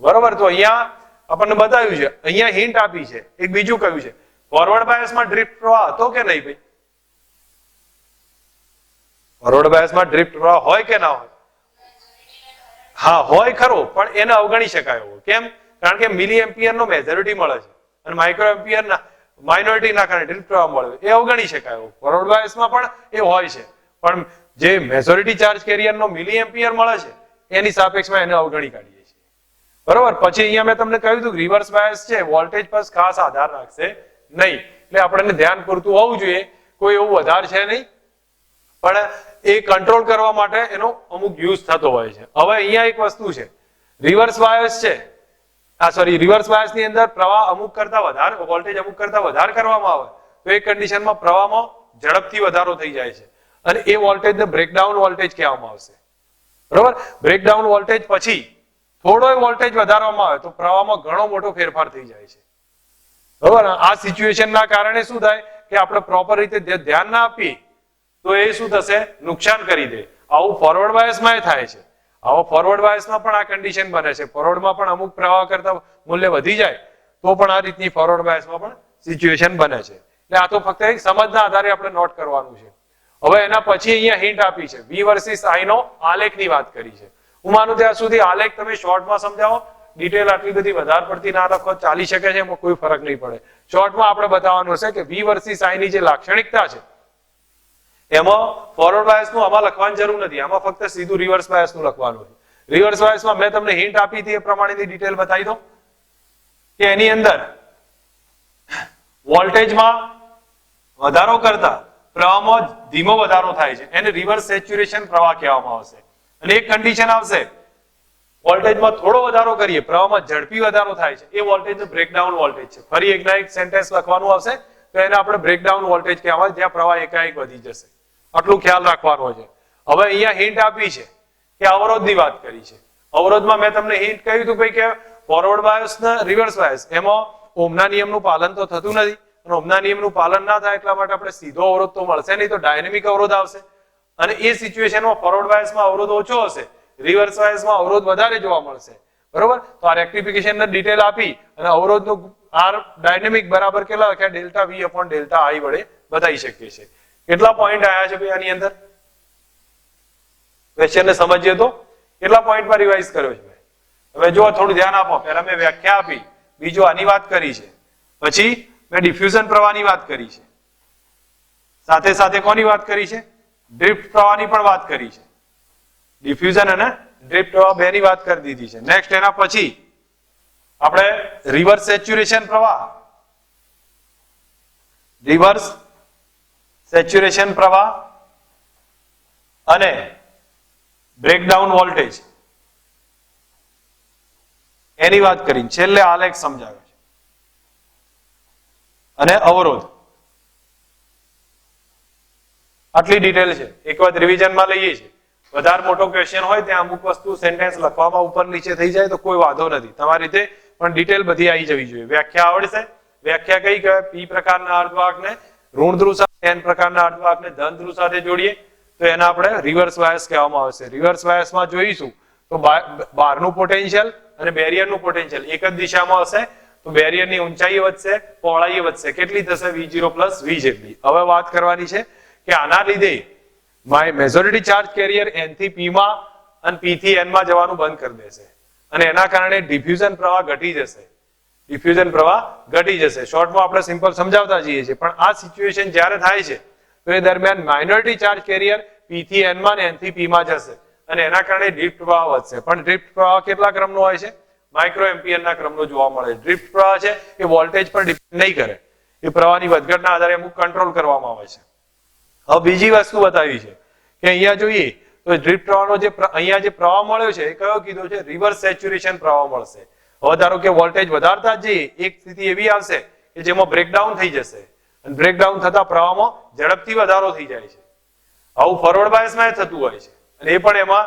બરોબર? તો અહીંયા આપણને બતાવ્યું છે, અહીંયા હિન્ટ આપી છે. એક બીજું કહ્યું છે ફોરવર્ડ બાયસમાં ડ્રિફ્ટ પ્રવાહ હતો કે નહીં ભાઈ? ફોરવર્ડ બાયસમાં ડ્રિફ્ટ પ્રવાહ હોય કે ના હોય? હા, હોય ખરો, પણ એને અવગણી શકાય એવો. કેમ? કારણ કે મિલી એમ્પિયર નો મેજોરિટી મળે છે અને માઇક્રો એમ્પિયર ના માઇનોરિટી ના કારણે ડ્રિફ્ટ પ્રવાહ મળે, એ અવગણી શકાય એવો. ફોરવર્ડ બાયસમાં પણ એ હોય છે, પણ જે મેજોરિટી ચાર્જ કેરિયર નો મિલી એમ્પિયર મળે છે એની સાપેક્ષમાં એને અવગણી કાઢીએ છીએ. બરોબર? પછી અહીંયા મેં તમને કહ્યું હતું રિવર્સ બાયસ છે વોલ્ટેજ પર ખાસ આધાર રાખશે નહીં, એટલે આપણને ધ્યાન પૂરતું હોવું જોઈએ. કોઈ એવું વધારે છે નહીં, પણ એ કંટ્રોલ કરવા માટે એનો અમુક યુઝ થતો હોય છે. હવે અહીંયા એક વસ્તુ છે, રિવર્સ બાયસ છે, રિવર્સ બાયસ ની અંદર પ્રવાહ અમુક કરતા વધારે, વોલ્ટેજ અમુક કરતા વધારે કરવામાં આવે તો એ કન્ડિશનમાં પ્રવાહમાં ઝડપથી વધારો થઈ જાય છે અને એ વોલ્ટેજને બ્રેકડાઉન વોલ્ટેજ કહેવામાં આવશે. બરોબર? બ્રેકડાઉન વોલ્ટેજ પછી થોડો વોલ્ટેજ વધારવામાં આવે તો પ્રવાહમાં ઘણો મોટો ફેરફાર થઈ જાય છે. બરોબર? આ સિચ્યુએશનના કારણે શું થાય કે આપણે પ્રોપર રીતે ધ્યાન ના આપીએ તો એ શું થશે? નુકસાન કરી દે. આવું ફોરવર્ડ બાયસમાં થાય છે. આવો ફોરવર્ડ બાયસમાં પણ આ કન્ડિશન બને છે. ફોરવર્ડમાં પણ અમુક પ્રવાહ કરતા મૂલ્ય વધી જાય તો પણ આ રીતની ફોરવર્ડ બાયસમાં પણ સિચ્યુએશન બને છે. એટલે આ તો ફક્ત એક સમજના આધારે આપણે નોટ કરવાનું છે. હવે એના પછી અહીંયા હિન્ટ આપી છે, V વર્સિસ I નો આલેખની વાત કરી છે. હું માનું ત્યાં સુધી આલેખ તમે શોર્ટમાં સમજાવો, ડિટેલ આટલી બધી વધારે પડતી ના રાખો, ચાલી શકે છે, એમાં કોઈ ફરક નહીં પડે. શોર્ટમાં આપણે બતાવવાનું હશે કે V વર્સિસ I ની જે લાક્ષણિકતા છે એમાં ફોરવર્ડ બાયસનું આમાં લખવાની જરૂર નથી, આમાં ફક્ત સીધું રિવર્સ બાયસનું લખવાનું છે. રિવર્સ બાયસમાં મેં તમને હિન્ટ આપી હતી એ પ્રમાણેની ડિટેલ બતાવી દો કે એની અંદર વોલ્ટેજમાં વધારો કરતા પ્રવાહમાં ધીમો વધારો થાય છે, એને રિવર્સ સેચ્યુરેશન પ્રવાહ કહેવામાં આવશે. અને એક કન્ડિશન આવશે, વોલ્ટેજમાં થોડો વધારો કરીએ, પ્રવાહમાં ઝડપી વધારો થાય છે, એ વોલ્ટેજ બ્રેકડાઉન વોલ્ટેજ છે. ફરી એકના એક સેન્ટેન્સ લખવાનું આવશે તો એને આપણે બ્રેકડાઉન વોલ્ટેજ કહેવાય, જ્યાં પ્રવાહ એકાએક વધી જશે. આટલું ખ્યાલ રાખવાનો છે. હવે અહીંયા હિન્ટ આપી છે કે અવરોધની વાત કરી છે. અવરોધમાં મેં તમને હિન્ટ કહ્યું હતું ભાઈ કે ફોરવર્ડ બાયસ ને રિવર્સ બાયસ એમાં ઓહમના નિયમનું પાલન તો થતું નથી, અને ઓહમના નિયમનું પાલન ના થાય એટલા માટે આપણે સીધો અવરોધ તો મળશે નહીં, તો ડાયનેમિક અવરોધ આવશે. અને એ સિચ્યુએશનમાં ફોરવર્ડ બાયસમાં અવરોધ ઓછો હશે, રિવર્સ બાયસમાં અવરોધ વધારે જોવા મળશે. બરોબર? તો આ રેક્ટિફિકેશન ડિટેલ આપી અને અવરોધનું આર ડાયનેમિક બરાબર કેટલા લખ્યા? Delta V upon delta I વડે બતાવી શકીએ છીએ. કેટલા પોઈન્ટ આવ્યા છે ભાઈ આની અંદર? ક્વેશ્ચનને સમજીએ તો કેટલા પોઈન્ટમાં રિવાઇઝ કર્યો છે? હવે જો થોડું ધ્યાન આપો. પહેલા મેં વ્યાખ્યા આપી, બીજું આની વાત કરી છે, પછી મેં ડિફ્યુઝન પ્રવાહની વાત કરી છે, સાથે સાથે કોની વાત કરી છે? ડ્રિફ્ટ પ્રવાહની પણ વાત કરી છે. ડિફ્યુઝન અને ડ્રિફ્ટ પ્રવાહ બેની વાત કરી દીધી છે. નેક્સ્ટ એના પછી આપણે રિવર્સ સેચ્યુરેશન પ્રવાહ, રિવર્સ સેચ્યુરેશન પ્રવાહ અને બ્રેકડાઉન વોલ્ટેજ એની વાત કરી. છેલ્લે આલેખ સમજાવ્યો છે અને અવરોધ. આટલી ડિટેલ છે. એક વખત રિવિઝનમાં લઈએ છીએ. વધારે મોટો ક્વેશ્ચન હોય ત્યાં અમુક વસ્તુ સેન્ટેન્સ લખવામાં ઉપર નીચે થઈ જાય તો કોઈ વાંધો નથી. તમારી રીતે પણ ડિટેલ બધી આવી જવી જોઈએ. વ્યાખ્યા આવડશે. વ્યાખ્યા કઈ કહેવાય? P પ્રકારના અર્ધવાહકને ઋણ ધ્રુવ સાથે N પ્રકારના અર્ધવાહકને ધન ધ્રુવ સાથે જોડીએ તો એને આપણે રિવર્સ બાયસ કહેવામાં આવશે. રિવર્સ બાયસમાં જોઈશું તો બહારનું પોટેન્શિયલ અને બેરિયરનું પોટેન્શિયલ એક જ દિશામાં હશે તો બેરિયરની ઊંચાઈ વધશે, પહોળાઈ વધશે. કેટલી થશે? V0 પ્લસ V જેટલી. હવે વાત કરવાની છે કે આના લીધે મેજોરિટી ચાર્જ કેરિયર N થી P માં અને P થી N માં જવાનું બંધ કરી દેશે અને એના કારણે ડિફ્યુઝન પ્રવાહ ઘટી જશે. ડિફ્યુઝન પ્રવાહ ઘટી જશે. શોર્ટમાં આપણે સિમ્પલ સમજાવતા જઈએ છીએ, પણ આ સિચ્યુએશન જ્યારે થાય છે તો એ દરમિયાન માઇનોરિટી ચાર્જ કેરિયર P થી N માં અને N થી P માં જશે અને એના કારણે ડ્રિફ્ટ પ્રવાહ વધશે. પણ ડ્રિફ્ટ પ્રવાહ કેટલા ક્રમનો હોય છે? માઇક્રો એમ્પિયર ના ક્રમનો જોવા મળે છે. ડ્રિફ્ટ પ્રવાહ છે એ વોલ્ટેજ પર ડિપેન્ડ નહીં કરે, એ પ્રવાહની વધઘટના આધારે અમુક કંટ્રોલ કરવામાં આવે છે. હવે બીજી વસ્તુ બતાવી છે કે અહીંયા જોઈએ તો ડ્રિફ્ટ પ્રવાહનો જે અહીંયા જે પ્રવાહ મળ્યો છે એ કયો કીધો છે? રિવર્સ સેચ્યુરેશન પ્રવાહ મળશે. હવે ધારો કે વોલ્ટેજ વધારતા જ જઈએ, એક સ્થિતિ એવી આવશે કે જેમાં બ્રેકડાઉન થઈ જશે અને બ્રેકડાઉન થતા પ્રવાહમાં ઝડપથી વધારો થઈ જાય છે. આવું ફોરવર્ડ બાયસમાં થતું હોય છે અને એ પણ એમાં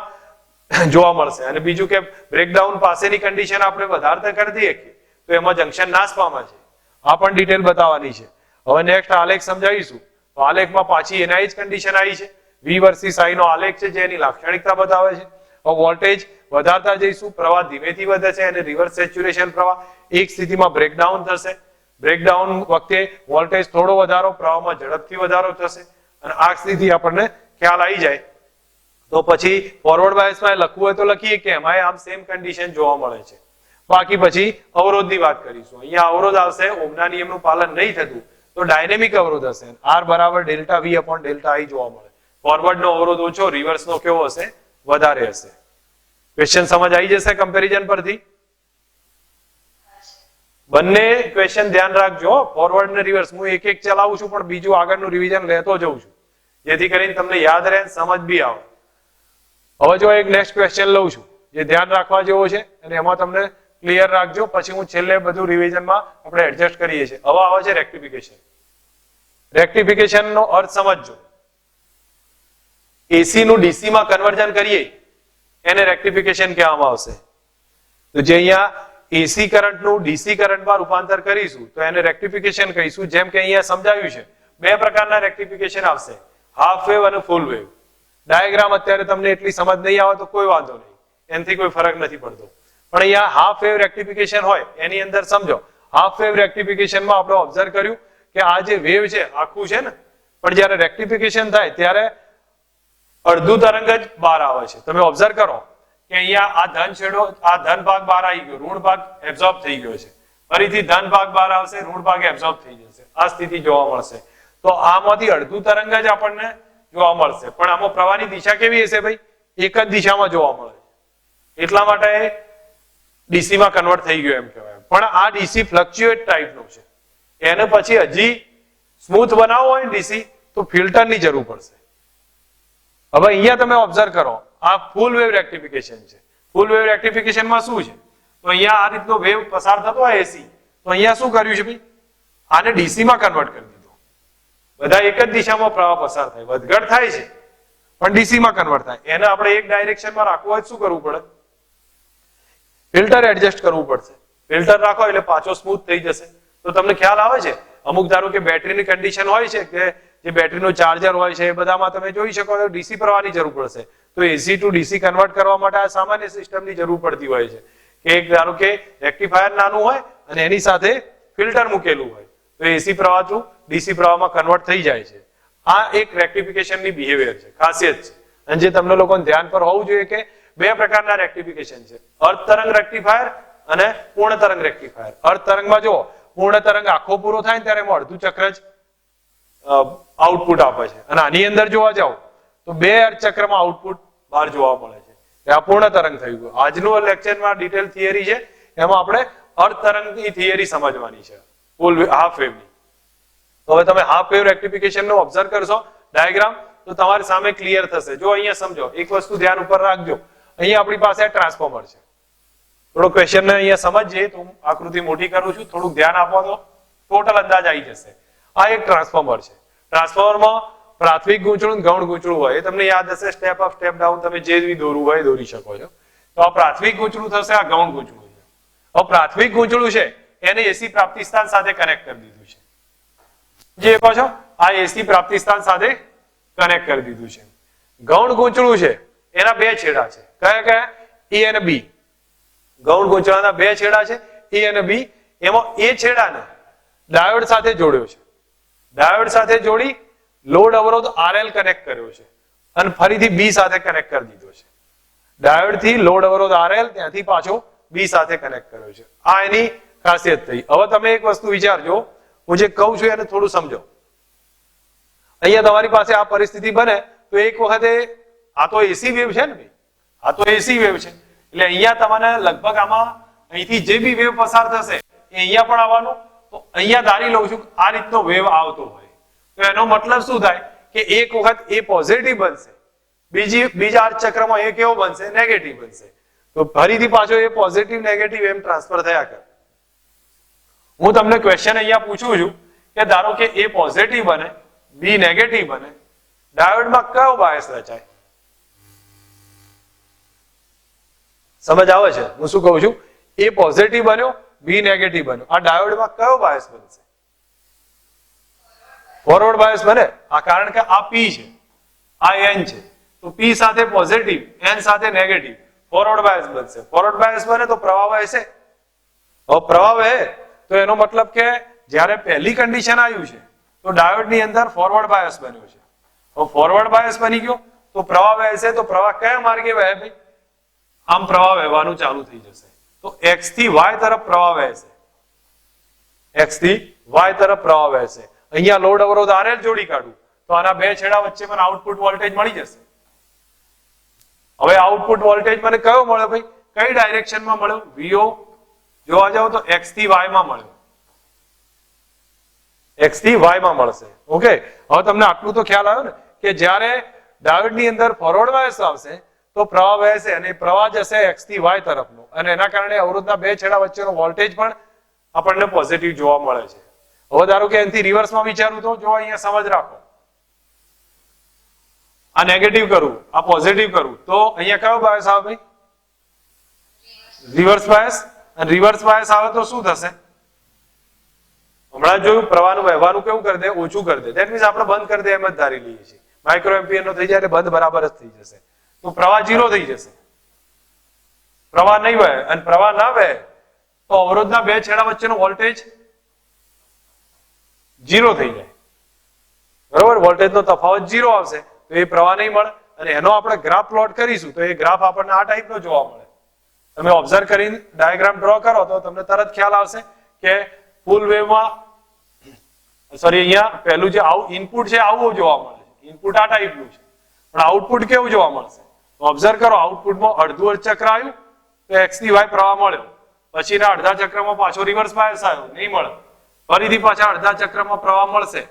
જોવા મળશે. અને બીજું કે બ્રેકડાઉન પાસેની કન્ડિશન આપણે વધારતા કરી દઈએ તો એમાં જંક્શન નાશ પામે છે. આ પણ ડિટેલ બતાવવાની છે. હવે નેક્સ્ટ આલેખ સમજાવીશું. તો આલેખમાં પાછી એના જ કન્ડિશન આવી છે. V વર્સિસ I નો આલેખ છે જે એની લાક્ષણિકતા બતાવે છે. હવે વોલ્ટેજ વધારતા જઈશું, પ્રવાહ ધીમેથી વધે છે અને રિવર્સ સેચ્યુરેશન પ્રવાહ એક સ્થિતિમાં બ્રેકડાઉન થશે. બ્રેકડાઉન વખતે વોલ્ટેજ થોડો વધારો, પ્રવાહમાં ઝડપથી વધારો થશે અને આ સ્થિતિ આપણને ખ્યાલ આવી જાય તો પછી ફોરવર્ડ બાયસમાં લખવું હોય તો લખીએ કે એમાં આમ સેમ કન્ડિશન જોવા મળે છે. બાકી પછી અવરોધની વાત કરીશું. અહીંયા અવરોધ આવશે, ઓહમના નિયમનું પાલન નહીં થતું તો ડાયનેમિક અવરોધ હશે. R બરાબર delta V upon delta I જોવા મળે. ફોરવર્ડનો અવરોધ ઓછો, રિવર્સનો કેવો હશે? વધારે હશે. ક્વેશ્ચન સમજ આવી જશે કમ્પેરિઝન પરથી? બંને ક્વેશ્ચન ધ્યાન રાખજો. ફોરવર્ડ ને રિવર્સ હું એક એક ચલાવું છું પણ બીજું આગળનું રિવિઝન લેતો જઉં છું જેથી કરીને તમને યાદ રહે, સમજ બી આવે. હવે જો એક નેક્સ્ટ ક્વેશ્ચન લઉં છું જે ધ્યાન રાખવા જેવો છે અને એમાં તમને ક્લિયર રાખજો, પછી હું છેલ્લે બધું રિવિઝનમાં આપણે એડજસ્ટ કરીએ છીએ. હવે આવે છે રેક્ટિફિકેશન. રેક્ટિફિકેશન નો અર્થ સમજજો. એસી નું ડીસી માં કન્વર્ઝન કરીએ એને રેક્ટિફિકેશન કહેવામાં આવશે. તો જે અહીંયા એસી કરંટનું ડીસી કરંટમાં રૂપાંતર કરીશું તો એને રેક્ટિફિકેશન કહીશું. જેમ કે અહીંયા સમજાવ્યું છે બે પ્રકારના રેક્ટિફિકેશન આવશે, હાફ વેવ અને ફૂલ વેવ. ડાયાગ્રામ અત્યારે તમને એટલી સમજ નહીં આવે તો કોઈ વાંધો નહીં, એનાથી કોઈ ફરક નથી પડતો. પણ અહીંયા હાફ વેવ રેક્ટિફિકેશન હોય એની અંદર સમજો, હાફ વેવ રેક્ટિફિકેશનમાં આપણે ઓબ્ઝર્વ કર્યું કે આ જે વેવ છે આખું છે ને, પણ જ્યારે રેક્ટિફિકેશન થાય ત્યારે અડધું તરંગ જ બહાર આવે છે. તમે ઓબ્ઝર્વ કરો કે અહીંયા આ ધન છેડો, આ ધન ભાગ બહાર આવી ગયો, ઋણ ભાગ એબ્ઝોર્બ થઈ ગયો છે. ફરીથી ધન ભાગ બહાર આવશે, ઋણ ભાગ એબ્ઝોર્બ થઈ જશે. આ સ્થિતિ જોવા મળશે. તો આમાંથી અડધું તરંગ જ આપણને જોવા મળશે, પણ આમાં પ્રવાહની દિશા કેવી હશે ભાઈ? એક જ દિશામાં જોવા મળે. એટલા માટે ડીસી માં કન્વર્ટ થઈ ગયો એમ કહેવાય. પણ આ ડીસી ફ્લક્ચ્યુએટ ટાઈપનું છે. એને પછી હજી સ્મૂથ બનાવવો હોય ડીસી તો ફિલ્ટરની જરૂર પડશે. હવે અહીંયા તમે ઓબ્ઝર્વ કરો, આ ફૂલ વેવ રેક્ટિફિકેશન છે. ફૂલ વેવ રેક્ટિફિકેશનમાં શું છે? તો અહીંયા આ રીતનો વેવ પસાર થતો હોય એસી, તો અહીંયા શું કર્યું છે ભાઈ? આને ડીસી માં કન્વર્ટ કરી દીધું. બધા એક જ દિશામાં પ્રવાહ પસાર થાય, વધઘટ થાય છે પણ ડીસી માં કન્વર્ટ થાય. એને આપણે એક ડાયરેક્શનમાં રાખવું હોય શું કરવું પડે? ફિલ્ટર એડજસ્ટ કરવું પડશે. ફિલ્ટર રાખો એટલે પાછો સ્મૂથ થઈ જશે. તો તમને ખ્યાલ આવે છે અમુક ધારો કે બેટરીની કન્ડિશન હોય છે કે જે બેટરીનો ચાર્જર હોય છે એ બધામાં તમે જોઈ શકો છો ડીસી પ્રવાહની જરૂર પડશે. તો એસી ટુ ડીસી કન્વર્ટ કરવા માટે આ સામાન્ય સિસ્ટમની જરૂર પડતી હોય છે કે એક ધારો કે રેક્ટિફાયર નાનું હોય અને એની સાથે ફિલ્ટર મૂકેલું હોય તો એસી પ્રવાહ ટુ ડીસી પ્રવાહમાં કન્વર્ટ થઈ જાય છે. આ એક રેક્ટિફિકેશનની બિહેવિયર છે, ખાસિયત છે. અને જે તમને લોકોને ધ્યાન પર હોવું જોઈએ કે બે પ્રકારના રેક્ટિફિકેશન છે, અર્ધ તરંગ રેક્ટિફાયર અને પૂર્ણ તરંગ રેક્ટિફાયર. અર્ધ તરંગમાં જો પૂર્ણ તરંગ આખો પૂરો થાય ને ત્યારે એમાં અડધું ચક્ર જ આઉટપુટ આપે છે અને આની અંદર જોવા જાવ તો બે અર્ધ ચક્રમાં આઉટપુટ બહાર જોવા મળે છે. આ પૂર્ણ તરંગ થઈ ગયું. આજનું લેક્ચરમાં ડિટેલ થિયરી છે, એમાં આપણે અર્ધ તરંગની થિયરી સમજવાની છે, ફૂલ હાફ વેવની. હવે તમે હાફ વેવ રેક્ટિફિકેશન નો ઓબ્ઝર્વ કરશો ડાયાગ્રામ તો તમારી સામે ક્લિયર થશે. જો અહીંયા સમજો, એક વસ્તુ ધ્યાન ઉપર રાખજો, અહીંયા આપણી પાસે ટ્રાન્સફોર્મર છે. થોડો ક્વેશ્ચન ને અહીંયા સમજીએ તો હું આકૃતિ મોટી કરું છું, થોડુંક ધ્યાન આપો તો ટોટલ અંદાજ આવી જશે. આ એક ટ્રાન્સફોર્મર છે. ટ્રાન્સફોર્મરમાં પ્રાથમિક ગૂંચળું ગૌણ ગૂંચળું હોય, એ તમને યાદ હશે. સ્ટેપ અપ સ્ટેપ ડાઉન તમે જે બી દોરવું હોય દોરી શકો છો. તો આ પ્રાથમિક ગૂંચળું થશે, આ ગૌણ ગૂંચળું છે. હવે પ્રાથમિક ગૂંચળું છે એને એસી પ્રાપ્તિ સ્થાન સાથે કનેક્ટ કરી દીધું છે. જે કહો છો આ એસી પ્રાપ્તિ સ્થાન સાથે કનેક્ટ કરી દીધું છે. ગૌણ ગૂંચળું છે એના બે છેડા છે. કયા કયા? એ અને બી. ગૌણ ગૂંચળાના બે છેડા છે, એ અને બી. એમાં એ છેડાને ડાયોડ સાથે જોડ્યો છે. ડાયોડ સાથે જોડી લોડ અવરોધ RL કનેક્ટ કર્યો છે અને ફરીથી B સાથે કનેક્ટ કરી દીધો છે. ડાયોડ થી લોડ અવરોધ RL ત્યાંથી પાછો B સાથે કનેક્ટ કર્યો છે. આ એની ખાસિયત થઈ. હવે તમે એક વસ્તુ વિચારજો, હું જે કહું છું એને થોડું સમજો. અહીંયા તમારી પાસે આ પરિસ્થિતિ બને તો એક વખતે આ તો એસી વેવ છે ને ભાઈ, આ તો એસી વેવ છે એટલે અહીંયા તમને લગભગ આમાં અહીંથી જે બી વેવ પસાર થશે એ અહીંયા પણ આવવાનું. તો અહીંયા ધારી લઉં છું આ રીતનો વેવ આવતો હોય તો એનો મતલબ શું થાય કે એક વખત એ પોઝિટિવ બનશે, બીજા અર્ધ ચક્રમાં એ કેવો બનશે? નેગેટિવ બનશે. તો ફરીથી પાછો એ પોઝિટિવ નેગેટિવ એમ ટ્રાન્સફર થયા કરે. હું તમને ક્વેશ્ચન અહીંયા પૂછું છું કે ધારો કે એ પોઝિટિવ બને, બી નેગેટિવ બને, ડાયોડમાં કયો બાયસ રચાય? સમજ આવે છે હું શું કહું છું? એ પોઝિટિવ બન્યો, બી નેગેટિવ બન્યો, આ ડાયોડમાં કયો બાયસ બનશે? ફોરવર્ડ બાયસ બને. આ કારણ કે આ પી છે, આ એન છે, તો પી સાથે પોઝિટિવ, એન સાથે નેગેટિવ, ફોરવર્ડ બાયસ બનશે. ફોરવર્ડ બાયસ બને તો પ્રવાહ વહેશે. હવે પ્રવાહ વહે તો એનો મતલબ કે જ્યારે પહેલી કન્ડિશન આવ્યું છે તો ડાયોડની અંદર ફોરવર્ડ બાયસ બન્યો છે. હવે ફોરવર્ડ બાયસ બની ગયો તો પ્રવાહ વહેશે. તો પ્રવાહ કયા માર્ગે વહે ભાઈ? આમ પ્રવાહ વહેવાનું ચાલુ થઈ જશે. તો એક્સ થી વાય તરફ પ્રવાહ વહેશે, એક્સ થી વાય તરફ પ્રવાહ વહેશે. અહીંયા લોડ અવરોધ RL જોડી કાઢું તો આના બે છેડા વચ્ચે મને આઉટપુટ વોલ્ટેજ મળી જશે. હવે આઉટપુટ વોલ્ટેજ મને કયો મળ્યો ભાઈ? કઈ ડાયરેક્શનમાં મળ્યો? VO જોવા જાવ તો એક્સ થી વાય માં મળ્યો, એક્સ થી વાય માં મળશે. ઓકે, હવે તમને આટલું તો ખ્યાલ આવ્યો ને કે જ્યારે ડાયોડની અંદર ફોરવર્ડ બાયસ આવશે તો પ્રવાહ વહેશે અને પ્રવાહ જશે એક્સ થી વાય તરફનો અને એના કારણે અવરોધના બે છેડા વચ્ચેનો વોલ્ટેજ પણ આપણને પોઝિટિવ જોવા મળે છે. હવે ધારો કે એનાથી રિવર્સમાં વિચારું તો જો અહીંયા સમજ રાખો, આ નેગેટિવ કરું, આ પોઝિટિવ કરું તો અહીંયા કયો બાયસ આવે ભાઈ? Reverse bias. અને રિવર્સ બાયસ આવે તો શું થશે? હમણાં જોયું પ્રવાહનું વહેવાનું કેવું કરી દે? ઓછું કરી દે. ધેટ મીન્સ આપણે બંધ કરી દે એમ જ ધારી લઈએ છીએ. માઇક્રો એમ્પિયર નો થઈ જાય એટલે બંધ બરાબર જ થઈ જશે. તો પ્રવાહ 0 થઈ જશે, પ્રવાહ નહીં વહે. અને પ્રવાહ ના વહે તો અવરોધના બે છેડા વચ્ચેનો વોલ્ટેજ 0 થઈ જાય. બરોબર, વોલ્ટેજનો તફાવત 0 આવશે તો એ પ્રવાહ નહીં મળે. અને એનો આપણે ગ્રાફ પ્લોટ કરીશું તો એ ગ્રાફ આપણને આ ટાઈપનો જોવા મળે. તમે ઓબ્ઝર્વ કરીને ડાયાગ્રામ ડ્રો કરો તો તમને તરત ખ્યાલ આવશે કે ફૂલ વેવમાં સોરી અહીંયા પહેલું જે ઇનપુટ છે આવું જોવા મળે છે. ઇનપુટ આ ટાઈપનું છે પણ આઉટપુટ કેવું જોવા મળશે? ઓબ્ઝર્વ કરો, આઉટપુટમાં અડધું ચક્ર આવ્યું તો એક્સ થી વાય પ્રવાહ મળ્યો, પછીના અડધા ચક્રમાં પાછો રિવર્સ બાયસ આવ્યો, નહીં મળે. ફરીથી પાછા અડધા ચક્રમાં પ્રવાહ મળશે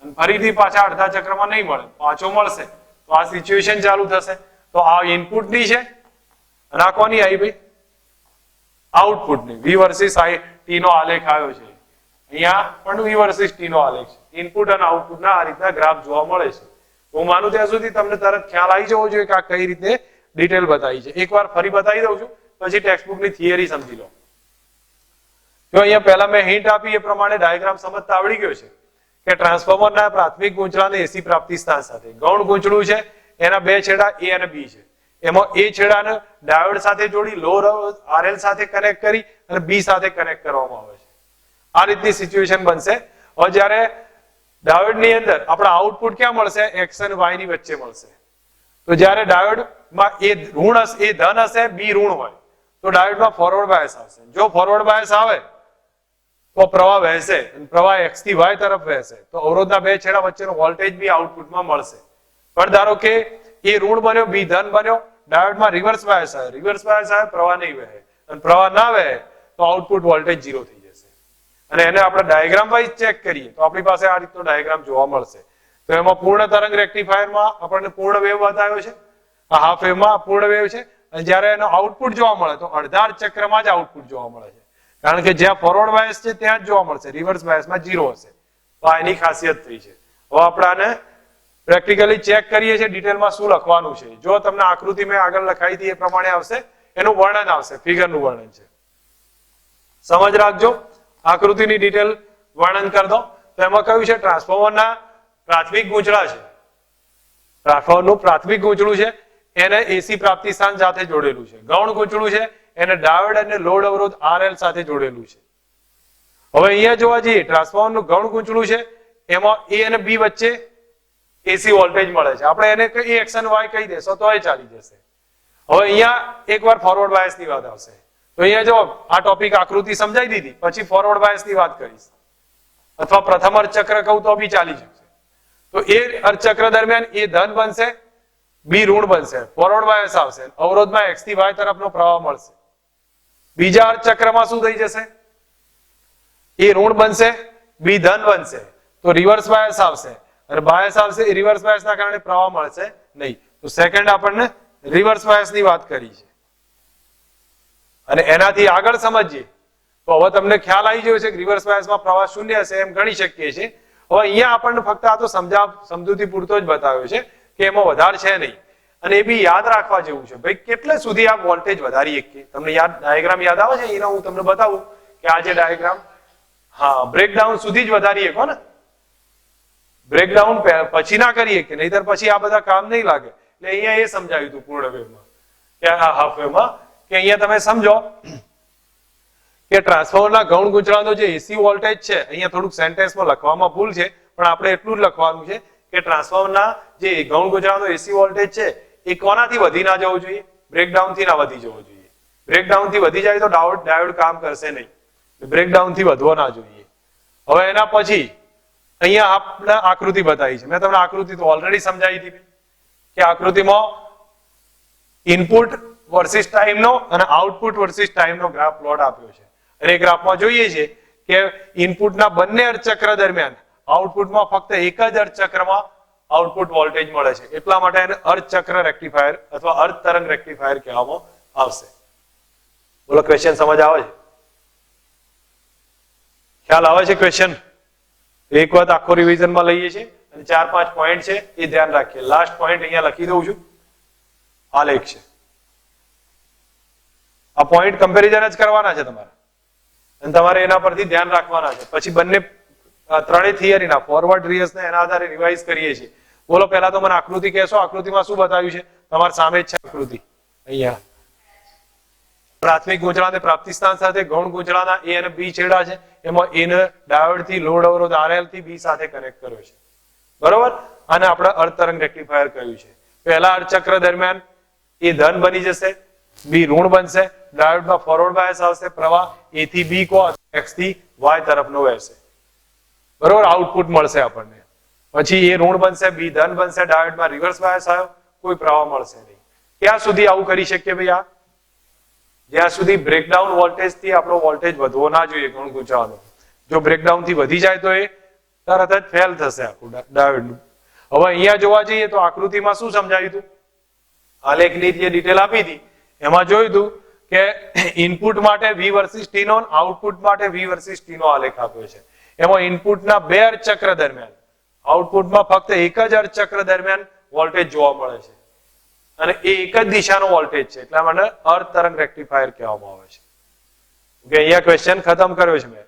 અને ફરીથી પાછા અડધા ચક્રમાં નહીં મળે, પાછો મળશે. તો આ સિચ્યુએશન ચાલુ થશે. તો આ ઇનપુટની છે અને આ કોની આવી ભાઈ? આઉટપુટની. V વર્સિસ T નો આલેખ આવ્યો છે. અહીંયા પણ V વર્સિસ T નો આલેખ છે. ઇનપુટ અને આઉટપુટના આ રીતના ગ્રાફ જોવા મળે છે. હું માનું ત્યાં સુધી તમને તરત ખ્યાલ આવી જવો જોઈએ કે આ કઈ રીતે ડિટેલ બતાવી છે. એકવાર ફરી બતાવી દઉં છું પછી ટેક્સ્ટબુકની થિયરી સમજી લો. જો અહીંયા પહેલા મેં હિન્ટ આપી એ પ્રમાણે ડાયાગ્રામ સમજતા આવડી ગયો છે કે ટ્રાન્સફોર્મરના પ્રાથમિક ગૂંચળાને એસી પ્રાપ્તિ સ્થાન સાથે ગૌણ ગૂંચળું છે, એના બે છેડા A અને B છે. એમાં A છેડાને ડાયોડ સાથે જોડી લોડ RL સાથે કનેક્ટ કરી અને B સાથે કનેક્ટ કરવામાં આવે છે. આ રીતની સિચ્યુએશન બનશે. હવે જ્યારે ડાયોડની અંદર આપણા આઉટપુટ ક્યાં મળશે? X અને Y ની વચ્ચે મળશે. તો જ્યારે ડાયોડમાં A ઋણ હશે, A ધન હશે, B ઋણ હોય તો ડાયોડમાં ફોરવર્ડ બાયસ આવશે. જો ફોરવર્ડ બાયસ આવે તો પ્રવાહ વહેશે અને પ્રવાહ X થી Y તરફ વહેશે તો અવરોધના બે છેડા વચ્ચેનો વોલ્ટેજ બી આઉટપુટમાં મળશે. પણ ધારો કે A ઋણ બન્યો, B ધન બન્યો, ડાયોડમાં રિવર્સ બાયસ આવે, રિવર્સ બાયસ આવે, પ્રવાહ નહીં વહે અને પ્રવાહ ના વહે તો આઉટપુટ વોલ્ટેજ 0 થઈ જશે. અને એને આપણે ડાયાગ્રામ વાઇઝ ચેક કરીએ તો આપણી પાસે આ રીતનો ડાયાગ્રામ જોવા મળશે. તો એમાં પૂર્ણ તરંગ રેક્ટિફાયરમાં આપણને પૂર્ણ વેવ બતાવ્યો છે, આ હાફ વેવમાં પૂર્ણ વેવ છે. અને જ્યારે એનો આઉટપુટ જોવા મળે તો અડધા ચક્રમાં જ આઉટપુટ જોવા મળે છે. કારણ કે જ્યાં ફોરવર્ડ બાયસ છે ત્યાં જ જોવા મળશે, રિવર્સ બાયસમાં 0 હશે. તો આ એની ખાસિયત થઈ છે. હવે આપણે આને પ્રેક્ટિકલી ચેક કરીએ છીએ ડિટેલમાં શું લખવાનું છે. જો તમને આકૃતિ મેં આગળ લખાઈ હતી એ પ્રમાણે આવશે, એનું વર્ણન આવશે, ફિગરનું વર્ણન છે. સમજ રાખજો, આકૃતિની ડિટેલ વર્ણન કરી દો. તો એમાં કહ્યું છે ટ્રાન્સફોર્મરના પ્રાથમિક ગૂંચળા છે, ટ્રાન્સફોર્મરનું પ્રાથમિક ગૂંચળું છે એને એસી પ્રાપ્તિ સ્થાન સાથે જોડેલું છે. ગૌણ ગૂંચળું છે એને ડાયોડ અને લોડ અવરોધ RL સાથે જોડેલું છે. હવે અહીંયા જોવા જઈએ ટ્રાન્સફોર્મરનું ગૌણ ગૂંચળું છે એમાં A અને B વચ્ચે એસી વોલ્ટેજ મળે છે. આપણે એને કઈ એક્સ અને વાય કહી દેશો તો એ ચાલી જશે. હવે અહીંયા એકવાર ફોરવર્ડ બાયસ ની વાત આવશે. તો અહીંયા જો આ ટોપિક આકૃતિ સમજાઈ દીધી, પછી ફોરવર્ડ બાયસ ની વાત કરીશ, અથવા પ્રથમ અર્ધચક્ર કહું તો બી ચાલી જશે. તો એ અર્ધચક્ર દરમિયાન એ ધન બનશે, બી ઋણ બનશે, ફોરવર્ડ બાયસ આવશે, અવરોધમાં એક્સ થી વાય તરફનો પ્રવાહ મળશે. બીજા અર્ધચક્રમાં શું થઈ જશે? એ ઋણ બનશે, બી ધન બનશે, તો રિવર્સ બાયસ આવશે, અને બાયસ આવશે એ રિવર્સ બાયસ ના કારણે પ્રવાહ મળશે નહીં. તો સેકન્ડ આપણને રિવર્સ બાયસ ની વાત કરી છે. અને એનાથી આગળ સમજીએ તો હવે તમને ખ્યાલ આવી ગયો છે કે રિવર્સ બાયસમાં પ્રવાહ શૂન્ય હશે એમ ગણી શકીએ છીએ. હવે અહીંયા આપણને ફક્ત આ તો સમજૂતી પૂરતો જ બતાવ્યો છે કે એમાં વધારે છે નહીં. અને એ બી યાદ રાખવા જેવું છે ભાઈ, કેટલે સુધી આ વોલ્ટેજ વધારી શકીએ. તમને યાદ ડાયાગ્રામ યાદ આવે છે? એના હું તમને બતાવું કે આ જે ડાયાગ્રામ, હા, બ્રેકડાઉન સુધી જ વધારી શકો ને. બ્રેકડાઉન પછી ના કરીએ કે નહીતર પછી આ બધા કામ નહીં લાગે. એટલે અહીંયા એ સમજાવ્યું હતું પૂર્ણ વેવમાં કે આ હાફ વેવમાં, કે અહીંયા તમે સમજો કે ટ્રાન્સફોર્મરના ગૌણ ગૂંચળાનો જે એસી વોલ્ટેજ છે, અહીંયા થોડુંક સેન્ટેન્સમાં લખવામાં ભૂલ છે, પણ આપણે એટલું જ લખવાનું છે કે ટ્રાન્સફોર્મરના જે ગૌણ ગૂંચળાનો એસી વોલ્ટેજ છે એ કોનાથી વધી ના જવું જોઈએ? બ્રેકડાઉન થી ના વધી જવો જોઈએ. બ્રેકડાઉન થી વધી જાય તો ડાયોડ કામ કરશે નહીં. બ્રેકડાઉન થી વધવો ના જોઈએ. હવે એના પછી અહીંયા આપણે આકૃતિ બતાવી છે. મેં તમને આકૃતિ તો ઓલરેડી સમજાવી દીધી કે આકૃતિમાં ઇનપુટ વર્સિસ ટાઈમનો અને આઉટપુટ વર્સિસ ટાઈમનો ગ્રાફ પ્લોટ આપ્યો છે. અને એ ગ્રાફમાં જોઈએ છે કે ઇનપુટના બંને અર્ધચક્ર દરમિયાન આઉટપુટમાં ફક્ત એક જ અર્ધચક્રમાં આઉટપુટ વોલ્ટેજ મળે છે. એટલા માટે એને અર્ધચક્ર રેક્ટિફાયર અથવા અર્ધ તરંગ રેક્ટિફાયર કહેવામાં આવશે. બોલો, ક્વેશ્ચન સમજ આવે છે? ખ્યાલ આવે છે ક્વેશ્ચન? એક વાત આખો રિવિઝનમાં લઈએ છીએ અને 4-5 પોઈન્ટ છે એ ધ્યાન રાખીએ. લાસ્ટ પોઈન્ટ અહીંયા લખી દઉં છું, આલેખ છે. આ પોઈન્ટ કમ્પેરિઝન જ કરવાના છે તમારે, અને તમારે એના પરથી ધ્યાન રાખવાના છે. પછી બંને ત્રણેય થિયરીના ફોરવર્ડ રિવર્સ ને એના આધારે રિવાઇઝ કરીએ છીએ. બોલો, પહેલા તો મને આકૃતિ કહેશો. આકૃતિમાં શું બતાવ્યું છે? તમારી સામે જ છે આકૃતિ. અહીંયા પ્રાથમિક ગૂંચળાને પ્રાપ્તિ સ્થાન સાથે ગૌણ ગૂંચળાના એ અને બી છેડા છે. એમાં એ ને ડાયોડ થી લોડ અવરોધ RL થી બી સાથે કનેક્ટ કર્યો છે. બરોબર? આને આપણે અર્ધ તરંગ રેક્ટિફાયર કહ્યું છે. પહેલા અર્ધચક્ર દરમિયાન એ ધન બની જશે, બી ઋણ બનશે, ડાયોડમાં ફોરવર્ડ બાયસ આવશે, પ્રવાહ એ થી બી કો એક્સ થી વાય તરફનો વહેશે. બરોબર? આઉટપુટ મળશે આપણને. પછી એ ઋણ બનશે, બી ધન બનશે, ડાયોડમાં રિવર્સ બાયસ આવ્યો, કોઈ પ્રવાહ મળશે નહીં. ક્યાં સુધી આવું કરી શકીએ ભાઈ? આ જ્યાં સુધી બ્રેકડાઉન વોલ્ટેજ થી આપણો વોલ્ટેજ વધવો ના જોઈએ ગૌણ ગૂંચળાનો. જો બ્રેકડાઉન થી વધી જાય તો એ તરત જ ફેલ થશે આખું ડાયોડનું. હવે અહીંયા જોવા જઈએ તો આકૃતિમાં શું સમજાવ્યું હતું? આલેખની જે ડિટેલ આપી હતી એમાં જોયું હતું કે ઇનપુટ માટે V વર્સિસ T નો, આઉટપુટ માટે V વર્સિસ T નો આલેખ આપ્યો છે. એમાં ઇનપુટના બે અર્ધચક્ર દરમિયાન, આઉટપુટમાં ફક્ત એક જ અર્ધચક્ર દરમિયાન વોલ્ટેજ જોવા મળે છે, અને એ એક જ દિશાનો વોલ્ટેજ છે. એટલા માટે અર્ધ તરંગ રેક્ટિફાયર કહેવામાં આવે છે. ઓકે, અહીંયા ક્વેશ્ચન ખતમ કર્યો છે મેં.